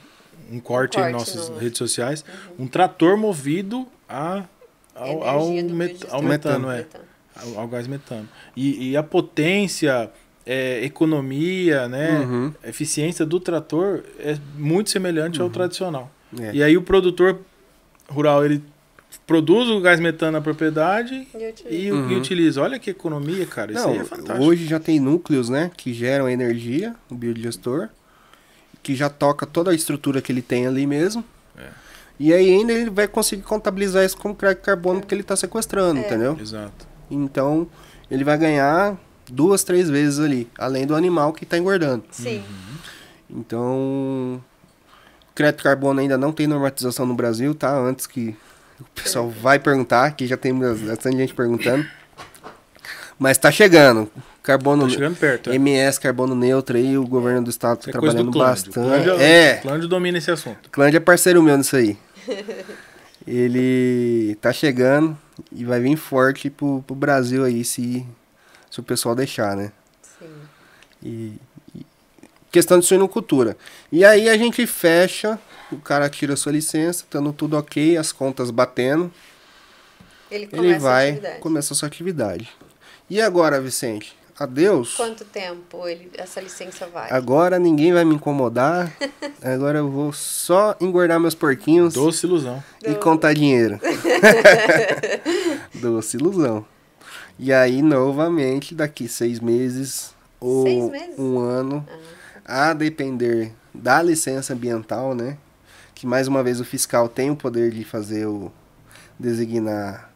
um corte em nossas redes sociais, um trator movido ao metano, ao gás metano. E a potência, economia, né, eficiência do trator é muito semelhante ao tradicional. E aí o produtor rural, ele produz o gás metano na propriedade e utiliza. Olha que economia, cara. Isso aí é fantástico. Hoje já tem núcleos, né, que geram energia, o biodigestor, que já toca toda a estrutura que ele tem ali mesmo. E aí ainda ele vai conseguir contabilizar isso como crédito de carbono porque ele está sequestrando, entendeu? Exato. Então, ele vai ganhar 2, 3 vezes ali, além do animal que está engordando. Sim. Então, crédito de carbono ainda não tem normatização no Brasil, tá? Antes que o pessoal vai perguntar, que já tem bastante gente perguntando. Mas tá chegando. Carbono, tá chegando perto. MS, carbono neutro aí, o governo do estado tá trabalhando bastante. Clândio domina esse assunto. Clândio é parceiro meu nisso aí. Ele tá chegando e vai vir forte pro Brasil aí, se o pessoal deixar, né? Sim. E questão de suinocultura. E aí a gente fecha, o cara tira a sua licença, estando tudo ok, as contas batendo. Ele vai começar a sua atividade. E agora, Vicente? Adeus. Quanto tempo essa licença vai? Agora ninguém vai me incomodar. Agora eu vou só engordar meus porquinhos. Doce ilusão. E contar dinheiro. Doce ilusão. E aí, novamente, daqui 6 meses ou 6 meses? 1 ano, a depender da licença ambiental, né? Que mais uma vez o fiscal tem o poder de fazer designar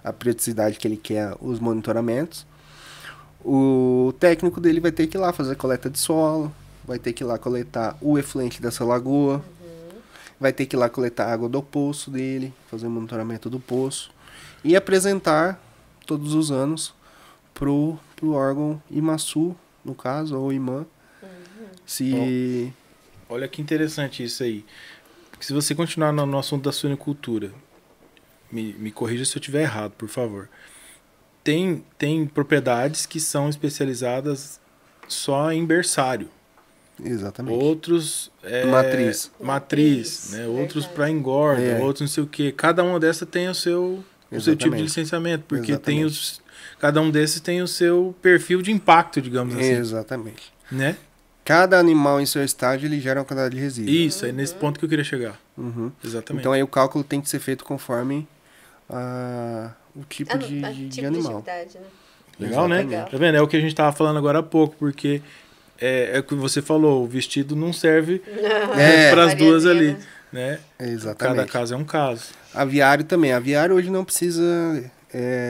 a periodicidade que ele quer, os monitoramentos. O técnico dele vai ter que ir lá fazer coleta de solo, vai ter que ir lá coletar o efluente dessa lagoa, vai ter que ir lá coletar a água do poço dele, fazer o monitoramento do poço e apresentar todos os anos pro órgão IMASU, no caso, ou IMAN. Olha que interessante isso aí. Porque se você continuar no assunto da suinocultura, me corrija se eu estiver errado, por favor. Tem propriedades que são especializadas só em berçário. Exatamente. Outros matriz, né? Outros para engorda, outros não sei o quê. Cada uma dessas tem o seu tipo de licenciamento, porque cada um desses tem o seu perfil de impacto, digamos assim. Exatamente. Né? Cada animal em seu estágio ele gera uma quantidade de resíduo. Isso, é nesse ponto que eu queria chegar. Exatamente. Então aí o cálculo tem que ser feito conforme o tipo de animal. Né? Legal, né? Tá vendo? É o que a gente estava falando agora há pouco, porque é o que você falou, o vestido não serve para as duas ali. Né? Exatamente. Cada caso é um caso. Aviário também. Aviário hoje não precisa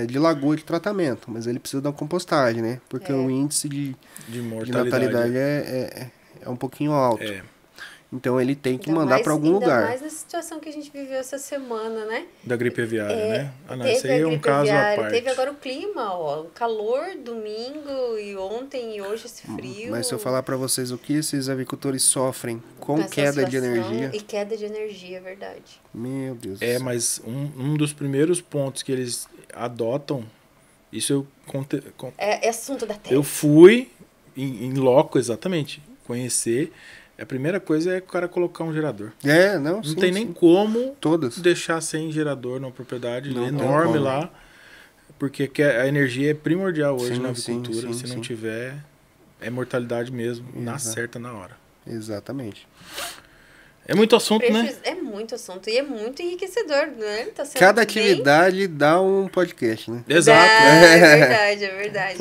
de lagoa de tratamento, mas ele precisa da compostagem, né? Porque o índice de natalidade é um pouquinho alto. Então ele tem que mandar para algum lugar. Ainda mais na situação que a gente viveu essa semana, né? Da gripe aviária, né? Ah, não, isso aí é um caso à parte. Teve agora o clima, ó, o calor domingo e ontem e hoje esse frio. Mas se eu falar para vocês o que esses avicultores sofrem com queda de energia... E queda de energia, é verdade. Meu Deus do céu. céu. Mas um dos primeiros pontos que eles adotam, isso eu... É assunto da terra. Eu fui em loco, exatamente, conhecer... A primeira coisa é o cara colocar um gerador. Não tem nem como todas deixar sem gerador numa propriedade enorme lá, porque a energia é primordial hoje na avicultura. Se não tiver, é mortalidade mesmo, na certa, na hora. Exatamente. É muito assunto, né? É muito assunto e é muito enriquecedor, né? Tá sendo cada atividade dá um podcast, né? Exato. É verdade.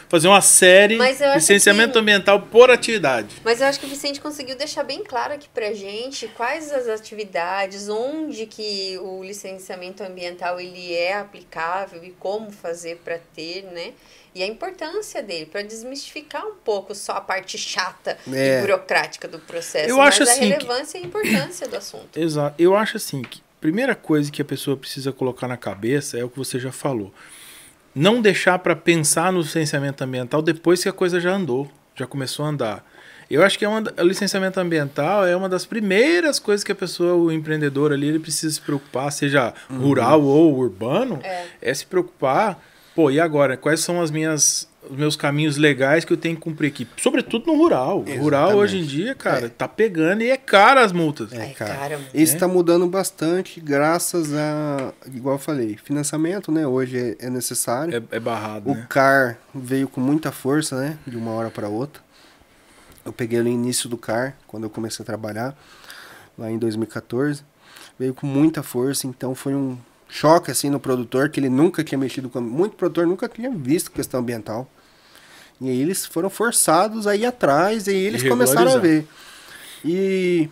Fazer uma série de licenciamento ambiental por atividade. Mas eu acho que o Vicente conseguiu deixar bem claro aqui pra gente quais as atividades, onde que o licenciamento ambiental ele é aplicável e como fazer para ter, né? E a importância dele, para desmistificar um pouco só a parte chata e burocrática do processo, mas a relevância e a importância do assunto. Exato. Eu acho assim que a primeira coisa que a pessoa precisa colocar na cabeça é o que você já falou. Não deixar para pensar no licenciamento ambiental depois que a coisa já andou, já começou a andar. Eu acho que o licenciamento ambiental é uma das primeiras coisas que a pessoa, o empreendedor ali, ele precisa se preocupar, seja rural ou urbano, é se preocupar. Pô, e agora? Quais são os meus caminhos legais que eu tenho que cumprir aqui? Sobretudo no rural. Exatamente. O rural, hoje em dia, cara, tá pegando e é caro as multas. É caro. Isso tá mudando bastante graças a, igual eu falei, financiamento, né? Hoje é necessário. É barrado, O CAR veio com muita força, né? De uma hora para outra. Eu peguei no início do CAR, quando eu comecei a trabalhar, lá em 2014. Veio com muita força, então foi um choque assim no produtor, que ele nunca tinha mexido com... Muito produtor nunca tinha visto questão ambiental. E aí eles foram forçados a ir atrás, e aí eles começaram a ver. E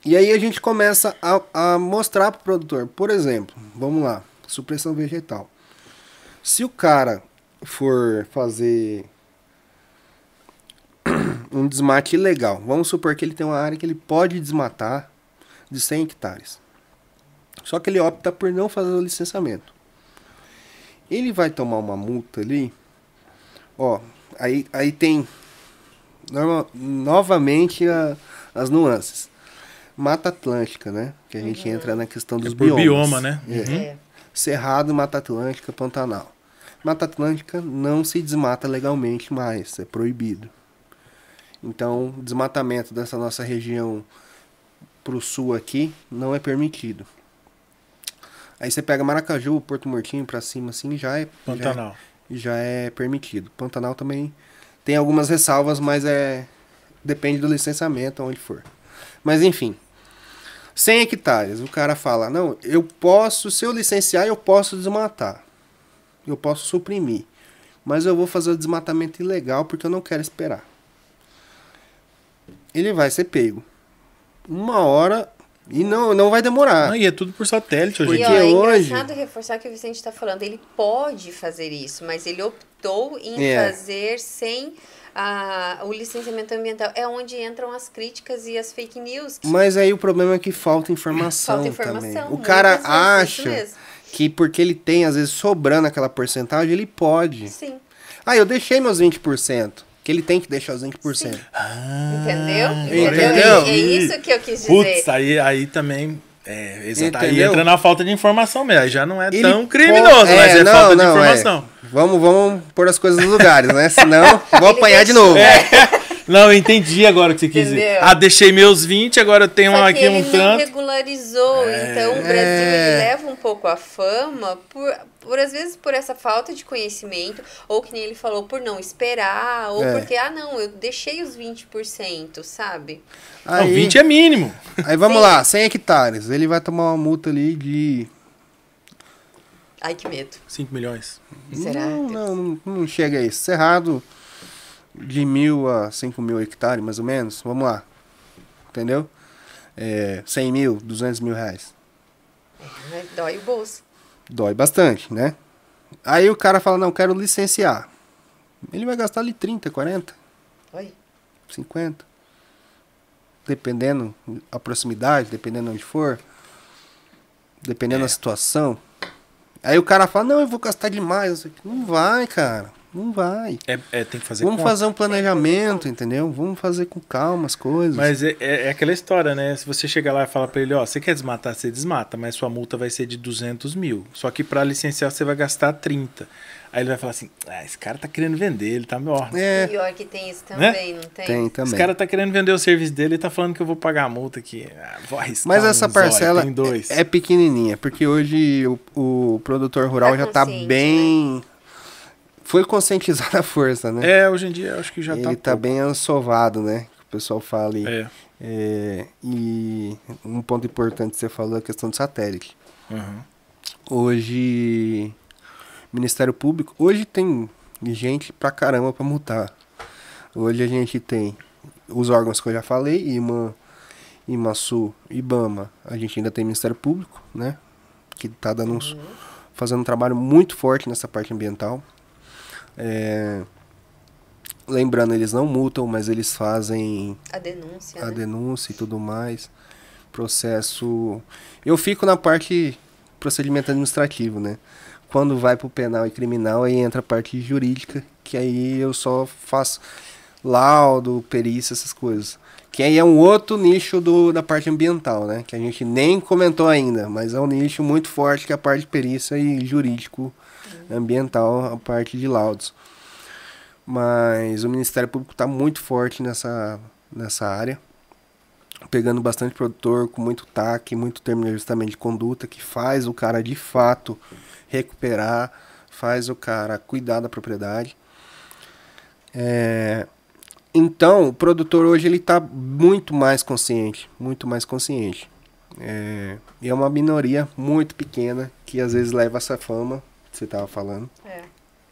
aí a gente começa a mostrar para o produtor. Por exemplo, vamos lá, supressão vegetal. Se o cara for fazer um desmate ilegal, vamos supor que ele tem uma área que ele pode desmatar de 100 hectares. Só que ele opta por não fazer o licenciamento. Ele vai tomar uma multa ali. Ó, aí tem novamente as nuances. Mata Atlântica, né? Que a gente entra na questão dos biomas. Bioma, né? Cerrado, Mata Atlântica, Pantanal. Mata Atlântica não se desmata legalmente mais, é proibido. Então, o desmatamento dessa nossa região pro sul aqui não é permitido. Aí você pega Maracaju, Porto Murtinho pra cima assim, já é Pantanal. Já é permitido. Pantanal também tem algumas ressalvas, mas depende do licenciamento, onde for. Mas enfim, 100 hectares, o cara fala, não, eu posso, se eu licenciar, eu posso desmatar. Eu posso suprimir. Mas eu vou fazer o desmatamento ilegal porque eu não quero esperar. Ele vai ser pego. 1 hora... E não vai demorar. E é tudo por satélite hoje. Porque é engraçado reforçar que o Vicente está falando. Ele pode fazer isso, mas ele optou em fazer sem o licenciamento ambiental. É onde entram as críticas e as fake news. Mas aí o problema é que falta informação, também. O cara acha que porque ele tem, às vezes, sobrando aquela porcentagem, ele pode. Sim. Eu deixei meus 20%. Que ele tem que deixar os 20%. Entendeu? É isso que eu quis dizer. Putz, aí também... Exato. Aí entra na falta de informação mesmo. Aí já não é tão criminoso, mas é falta de informação. Vamos pôr as coisas nos lugares, né? Senão, vou apanhar de novo. Não, eu entendi agora o que você quis dizer. Deixei meus 20, agora eu tenho aqui um tanto. Ele não regularizou. Então, o Brasil ele leva um pouco a fama por às vezes por essa falta de conhecimento, ou que nem ele falou, por não esperar, ou porque, eu deixei os 20%, sabe? Aí, 20 é mínimo. Aí vamos lá, 100 hectares. Ele vai tomar uma multa ali de... Ai, que medo. 5 milhões. Será? Não chega a isso. Cerrado de 1.000 a 5.000 hectares, mais ou menos. Vamos lá. Entendeu? 100 mil, 200 mil reais. Dói o bolso. Dói bastante, né? Aí o cara fala, não, quero licenciar. Ele vai gastar ali 30, 40. Oi. 50. dependendo a proximidade, dependendo onde for, dependendo da situação. Aí o cara fala, não, eu vou gastar demais. Não vai, cara. Não vai. Tem que fazer Vamos fazer um planejamento, entendeu? Vamos fazer com calma as coisas. Mas é aquela história, né? Se você chegar lá e falar pra ele, ó, você quer desmatar, você desmata, mas sua multa vai ser de 200 mil. Só que pra licenciar você vai gastar 30. Aí ele vai falar assim, esse cara tá querendo vender, ele tá melhor. Pior que tem isso também, não tem? Tem também. Esse cara tá querendo vender o serviço dele e tá falando que eu vou pagar a multa aqui. Vou arriscar. Mas essa parcela tem 2. é pequenininha, porque hoje o produtor rural já tá bem... Né? Foi conscientizado à força, né? Hoje em dia eu acho que já ele tá bem ansovado, né? Que o pessoal fala aí. E um ponto importante que você falou é a questão do satélite. Uhum. Hoje, Ministério Público, hoje tem gente pra caramba pra multar. Hoje a gente tem os órgãos que eu já falei, IMASU, IBAMA, a gente ainda tem Ministério Público, né? Que tá dando fazendo um trabalho muito forte nessa parte ambiental. Lembrando, eles não multam, mas eles fazem a denúncia e tudo mais. Processo... Eu fico na parte procedimento administrativo, né? Quando vai pro penal e criminal, aí entra a parte jurídica, que aí eu só faço laudo, perícia, essas coisas. Que aí é um outro nicho da parte ambiental, né? Que a gente nem comentou ainda, mas é um nicho muito forte, que é a parte de perícia e jurídico ambiental, a parte de laudos. Mas o Ministério Público está muito forte nessa área, pegando bastante produtor com muito TAC, muito termo de ajustamento de conduta, que faz o cara de fato recuperar, faz o cara cuidar da propriedade. Então, o produtor hoje ele está muito mais consciente, e é uma minoria muito pequena que às vezes leva essa fama que você estava falando.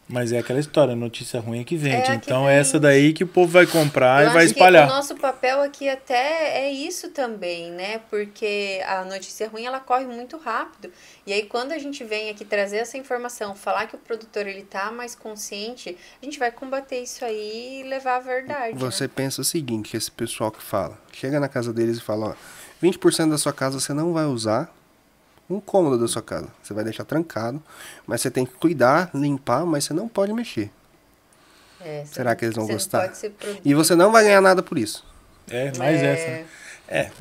Mas é aquela história, notícia ruim é que vende. Então é essa daí que o povo vai comprar e vai espalhar. O nosso papel aqui até é isso também, né? Porque a notícia ruim, ela corre muito rápido. E aí, quando a gente vem aqui trazer essa informação, falar que o produtor, ele tá mais consciente, a gente vai combater isso aí e levar a verdade. Você pensa o seguinte, esse pessoal que fala, chega na casa deles e fala, ó, 20% da sua casa você não vai usar, um cômodo da sua casa, você vai deixar trancado, mas você tem que cuidar, limpar, mas você não pode mexer. Será que eles vão gostar? E você não vai ganhar nada por isso. Essa.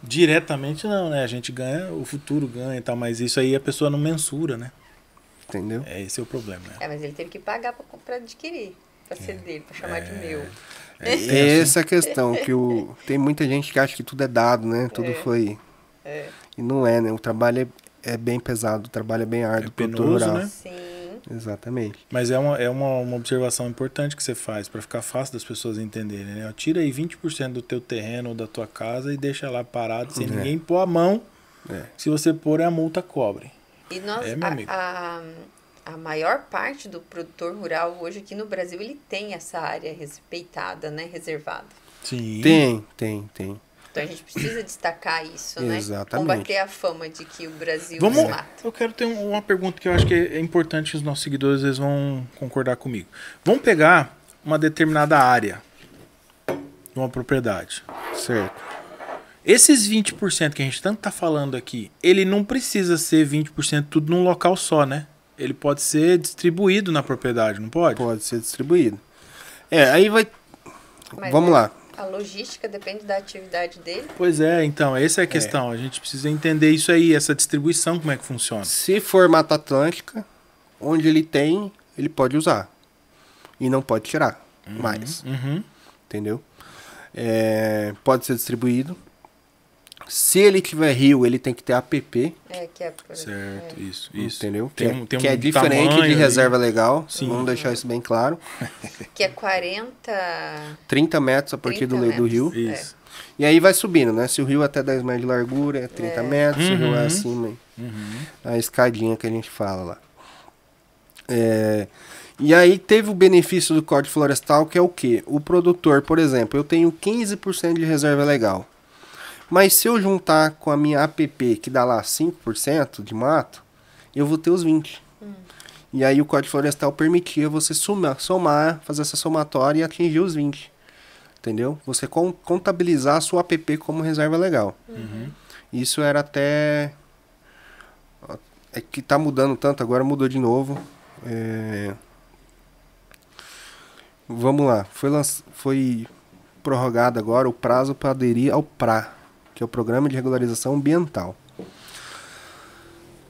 Diretamente não, né? A gente ganha, o futuro ganha e tal, mas isso aí a pessoa não mensura, né? Entendeu? Esse é o problema. Né? Mas ele teve que pagar pra adquirir, pra ser dele, pra chamar de meu. Essa é a questão, que tem muita gente que acha que tudo é dado, né? Tudo foi... E não é, né? O trabalho é bem pesado, o trabalho é bem árduo. Penoso, né? Sim. Exatamente. Mas é uma observação importante que você faz para ficar fácil das pessoas entenderem, né? Tira aí 20% do teu terreno ou da tua casa e deixa lá parado sem ninguém pôr a mão. Se você pôr, a multa cobre. E nós, meu amigo. A maior parte do produtor rural hoje aqui no Brasil, ele tem essa área respeitada, né? Reservada. Sim. Tem. Então a gente precisa destacar isso, né? Exatamente. Combater a fama de que o Brasil desmata. Eu quero ter uma pergunta que eu acho que é importante, os nossos seguidores eles vão concordar comigo. Vamos pegar uma determinada área de uma propriedade. Certo. Esses 20% que a gente tanto tá falando aqui, ele não precisa ser 20% tudo num local só, né? Ele pode ser distribuído na propriedade, não pode? Pode ser distribuído. Aí vai... Vamos lá. A logística depende da atividade dele. Pois é, então, essa é a questão. A gente precisa entender isso aí, essa distribuição, como é que funciona. Se for Mata Atlântica, onde ele tem, ele pode usar. E não pode tirar mais. Entendeu? Pode ser distribuído. Se ele tiver rio, ele tem que ter APP. Certo, isso. Entendeu? Tem que é diferente de reserva legal. Sim. Vamos deixar isso bem claro. Que é 30 metros a partir do leito do rio. Isso. E aí vai subindo, né? Se o rio é até 10 metros de largura, é 30 metros. Se o rio é acima, a escadinha que a gente fala lá. E aí teve o benefício do Código Florestal, que é o quê? O produtor, por exemplo, eu tenho 15% de reserva legal. Mas se eu juntar com a minha APP, que dá lá 5% de mato, eu vou ter os 20%. E aí o Código Florestal permitia você somar, fazer essa somatória e atingir os 20%. entendeu? Você contabilizar a sua APP como reserva legal. Isso era até... É que tá mudando tanto, agora mudou de novo. Vamos lá, foi prorrogado agora o prazo para aderir ao PRA, que é o Programa de Regularização Ambiental.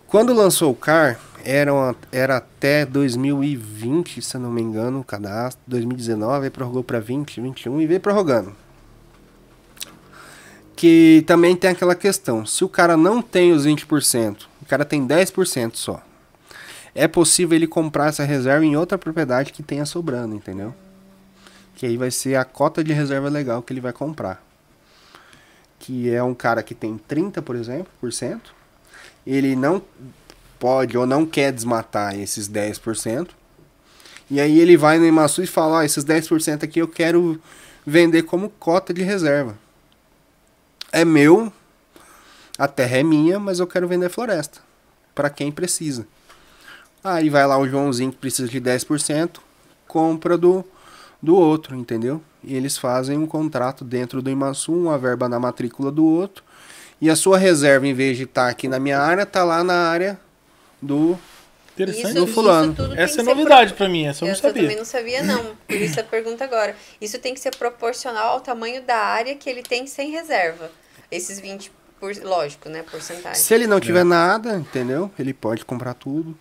Quando lançou o CAR, era até 2020, se eu não me engano, o cadastro. 2019, aí prorrogou para 2021 e veio prorrogando. Que também tem aquela questão, se o cara não tem os 20%, o cara tem 10% só, é possível ele comprar essa reserva em outra propriedade que tenha sobrando, entendeu? Que aí vai ser a cota de reserva legal que ele vai comprar. Que é um cara que tem 30%, por exemplo, ele não pode ou não quer desmatar esses 10%, e aí ele vai no Imaçu e fala, ó, esses 10% aqui eu quero vender como cota de reserva. É meu, a terra é minha, mas eu quero vender floresta, para quem precisa. Aí vai lá o Joãozinho que precisa de 10%, compra do outro, entendeu? E eles fazem um contrato dentro do Imaçu, uma verba na matrícula do outro, e a sua reserva, em vez de estar aqui na minha área, tá lá na área do fulano. Essa é novidade para mim, essa eu não sabia. Eu também não sabia, não. Por isso a pergunta agora. Isso tem que ser proporcional ao tamanho da área que ele tem sem reserva. Esses 20%, lógico, né? Porcentagem. Se ele não tiver nada, entendeu? Ele pode comprar tudo.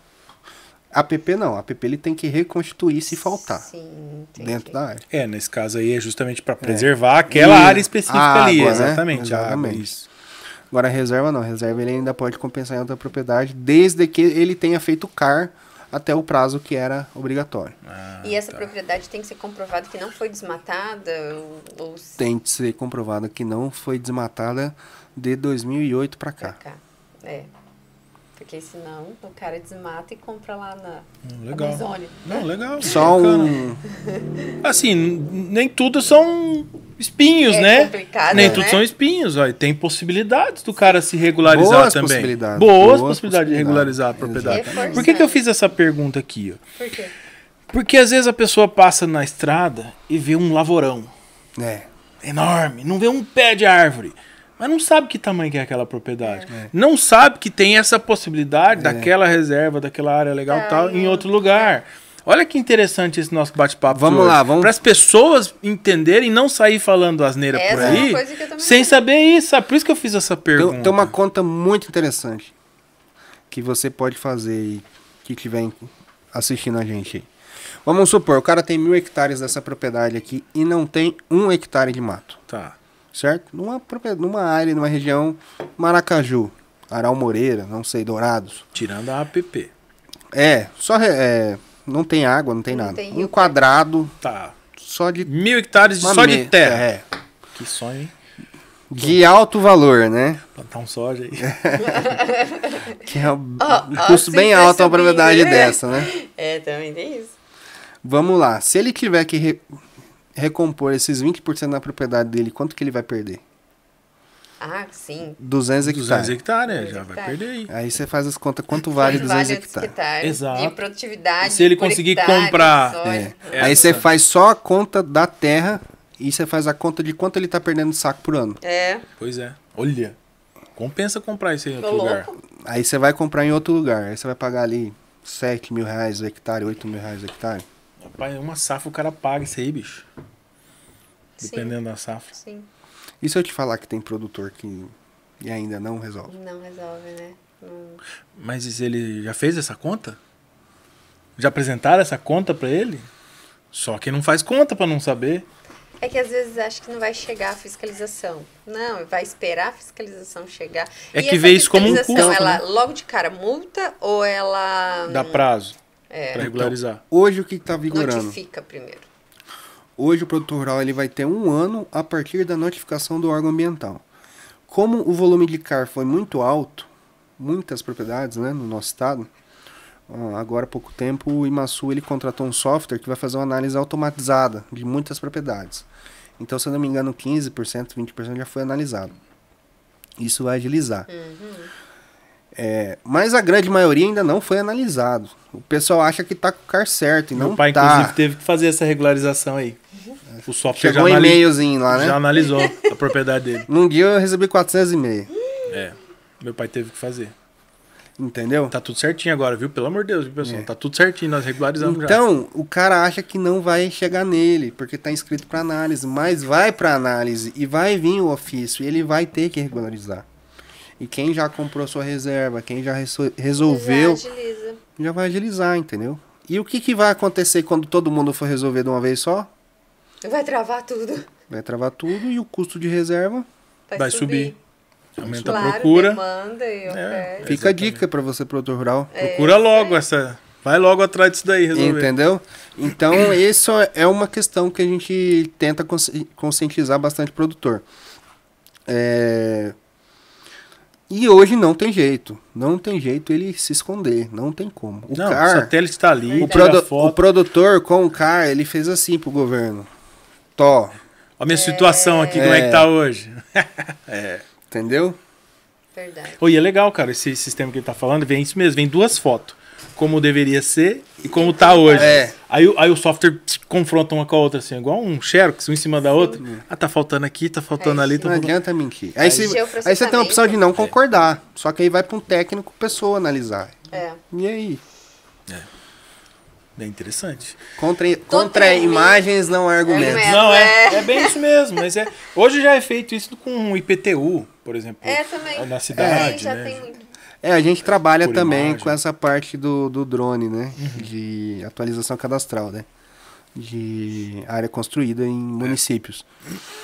APP não. APP ele tem que reconstituir se faltar. Sim, dentro da área. Nesse caso aí é justamente para preservar aquela área específica ali. Água, exatamente. Né? Exatamente. Isso. Agora a reserva não. A reserva ele ainda pode compensar em outra propriedade, desde que ele tenha feito CAR até o prazo que era obrigatório. E essa propriedade tem que ser comprovado que não foi desmatada? Ou... Tem que ser comprovado que não foi desmatada de 2008 para cá. Porque senão o cara desmata e compra lá na Amazônia. Não, legal. Só Assim, nem tudo são espinhos, né? Complicado, nem tudo são espinhos. Ó. Tem possibilidades do cara se regularizar também. Boas possibilidades de regularizar a propriedade. Por que eu fiz essa pergunta aqui? Ó? Por quê? Porque às vezes a pessoa passa na estrada e vê um lavorão. Enorme. Não vê um pé de árvore. Mas não sabe que tamanho que é aquela propriedade. Não sabe que tem essa possibilidade daquela reserva, daquela área legal tal, em outro lugar. Olha que interessante esse nosso bate-papo. Vamos lá, para as pessoas entenderem e não sair falando asneira por aí, sem saber isso. Por isso que eu fiz essa pergunta. Tem uma conta muito interessante que você pode fazer e que estiver assistindo a gente aí. Vamos supor, o cara tem 1.000 hectares dessa propriedade aqui e não tem 1 hectare de mato. Tá. Certo? Numa área, numa região, Maracaju, Aral Moreira, não sei, Dourados. Tirando a APP. Não tem água, não tem nada. Um quadrado. Tá. Só de 1.000 hectares só de terra. Que sonho, hein? De alto valor, né? Plantar um soja aí. Que é um custo bem alto uma propriedade dessa, né? Também tem isso. Vamos lá. Se ele tiver que recompor esses 20% da propriedade dele, quanto que ele vai perder? Sim. 200 hectares. 200 hectares, já vai perder aí. Aí você faz as contas, quanto vale 200 hectares? Exato. De produtividade. Se ele conseguir comprar... Aí você faz só a conta da terra e você faz a conta de quanto ele está perdendo de saco por ano. Pois é. Olha, compensa comprar isso aí em outro lugar. Aí você vai comprar em outro lugar. Aí você vai pagar ali 7 mil reais o hectare, 8 mil reais o hectare. Rapaz, uma safra o cara paga isso aí, bicho. Dependendo da safra. Sim. E se eu te falar que tem produtor que ainda não resolve? Não resolve, né? Mas ele já fez essa conta? Já apresentaram essa conta pra ele? Só que não faz conta pra não saber. É que às vezes acha que não vai chegar a fiscalização. Não, vai esperar a fiscalização chegar. É que vê isso como um custo, ela né? logo de cara multa ou ela... Dá prazo pra regularizar. Então, hoje o que está vigorando? Notifica primeiro. Hoje o produtor rural ele vai ter 1 ano a partir da notificação do órgão ambiental. Como o volume de CAR foi muito alto, muitas propriedades, né, no nosso estado, agora há pouco tempo o Imaçu ele contratou um software que vai fazer uma análise automatizada de muitas propriedades. Então, se eu não me engano, 15%, 20% já foi analisado. Isso vai agilizar. Mas a grande maioria ainda não foi analisado. O pessoal acha que está com o CAR certo e não está. Meu pai, inclusive, teve que fazer essa regularização aí. O software Chegou um e-mailzinho lá, né? Já analisou a propriedade dele. Num dia eu recebi 400 e-mails. É, meu pai teve que fazer. Entendeu? Tá tudo certinho agora, viu? Pelo amor de Deus, viu, pessoal? Tá tudo certinho, nós regularizamos já. Então, o cara acha que não vai chegar nele, porque tá inscrito para análise, mas vai para análise e vai vir o ofício, e ele vai ter que regularizar. E quem já comprou sua reserva, quem já resolveu, já vai agilizar, entendeu? E o que vai acontecer quando todo mundo for resolver de uma vez só? Vai travar tudo. Vai travar tudo e o custo de reserva vai subir. Aumenta claro, a procura. Demanda e oferta. Fica a dica para você, produtor rural. Procura logo essa. Vai logo atrás disso daí, resolver. Entendeu? Então, isso é uma questão que a gente tenta conscientizar bastante o produtor. E hoje não tem jeito. Não tem jeito ele se esconder. Não tem como. O satélite está ali. O produtor com o CAR, ele fez assim pro governo. Olha a minha situação aqui, como é que tá hoje. Entendeu? Verdade. E é legal, cara, esse sistema que ele tá falando, vem isso mesmo, vem duas fotos. Como deveria ser e como tá hoje. Aí o software se confronta uma com a outra, assim, igual um Xerox, um em cima da outra. Tá faltando aqui, tá faltando ali. Não adianta mentir. Aí você tem a opção de não concordar. Só que aí vai para um técnico, pessoa analisar. E aí? Bem interessante. Contra imagens não há argumentos. Não, é bem isso mesmo. Mas hoje já é feito isso com o IPTU, por exemplo. Também. Na cidade, já né? tem muito. A gente trabalha Por também imagem. com essa parte do drone, né? De atualização cadastral, né? De área construída em municípios.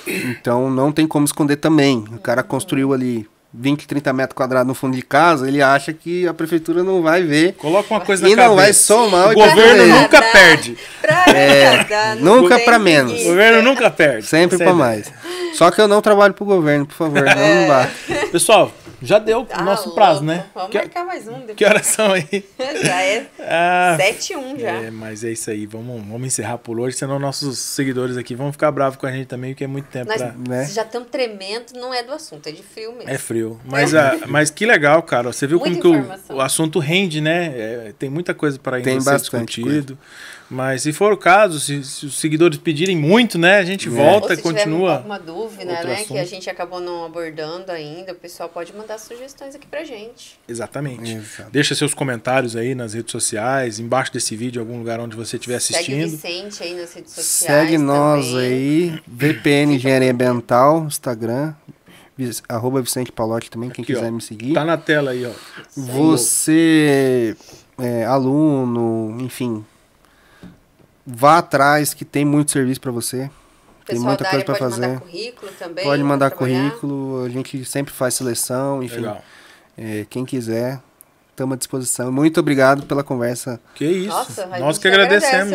Então não tem como esconder também. O cara construiu ali 20, 30 metros quadrados no fundo de casa, ele acha que a prefeitura não vai ver. Coloca uma coisa na e cabeça. não vai somar o governo nunca perde. Nunca para menos. O governo nunca perde. Sempre para mais. Só que eu não trabalho pro governo, por favor. Não dá. Pessoal, já deu o nosso prazo, né? Vamos marcar mais um. Depois. Que horas são aí? Já é 7h01 já. Mas é isso aí. Vamos encerrar por hoje, senão nossos seguidores aqui vão ficar bravos com a gente também, porque é muito tempo. Nós já estamos tremendo, não é do assunto, é de frio mesmo. É frio. Mas que legal, cara. Você viu muita como que o assunto rende, né? Tem muita coisa para ainda ser discutido. Mas se for o caso, se os seguidores pedirem muito, né? A gente volta e continua. Se tiver alguma dúvida, né? Assunto. Que a gente acabou não abordando ainda, o pessoal pode mandar sugestões aqui pra gente. Exatamente. Exato. Deixa seus comentários aí nas redes sociais, embaixo desse vídeo, em algum lugar onde você estiver assistindo. Segue o Vicente aí nas redes sociais. Segue nós também. aí, VPN Engenharia Ambiental, Instagram, @Vicente Palotti também, quem quiser me seguir. Tá na tela aí, ó. Você, aluno, enfim, vá atrás que tem muito serviço para você. Tem muita coisa para fazer. Pode mandar currículo também. Pode mandar currículo, a gente sempre faz seleção, enfim. Legal. Quem quiser, estamos à disposição. Muito obrigado pela conversa. Que isso. Nossa, nós que agradecemos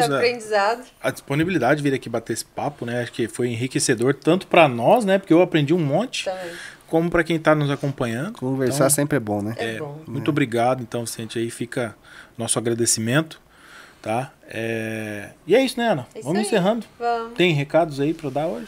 a disponibilidade de vir aqui bater esse papo, né? Acho que foi enriquecedor tanto para nós, né? Porque eu aprendi um monte. Também. Como para quem está nos acompanhando. Conversar sempre é bom, né? É bom. Muito obrigado, então, Vicente, aí fica nosso agradecimento, tá? E é isso, né, Ana? Vamos encerrando. Vamos. Tem recados aí para dar hoje?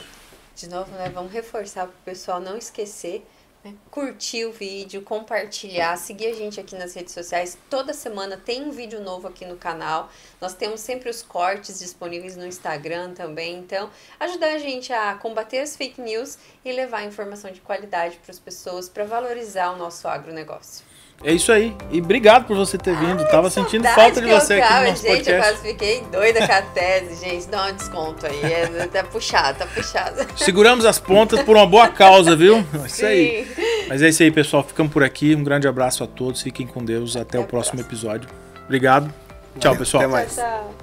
De novo, né? Vamos reforçar para o pessoal não esquecer, né? Curtir o vídeo, compartilhar, seguir a gente aqui nas redes sociais. Toda semana tem um vídeo novo aqui no canal. Nós temos sempre os cortes disponíveis no Instagram também. Então, ajudar a gente a combater as fake news e levar informação de qualidade para as pessoas, para valorizar o nosso agronegócio. É isso aí. E obrigado por você ter vindo. Tava sentindo falta de você aqui no nosso gente, podcast. Eu quase fiquei doida com a tese, gente. Dá um desconto aí. Tá puxado, tá puxado. Seguramos as pontas por uma boa causa, viu? É isso Sim. aí. Mas é isso aí, pessoal. Ficamos por aqui. Um grande abraço a todos. Fiquem com Deus. Até o próximo episódio. Obrigado. Tchau, pessoal. Até mais. Tchau.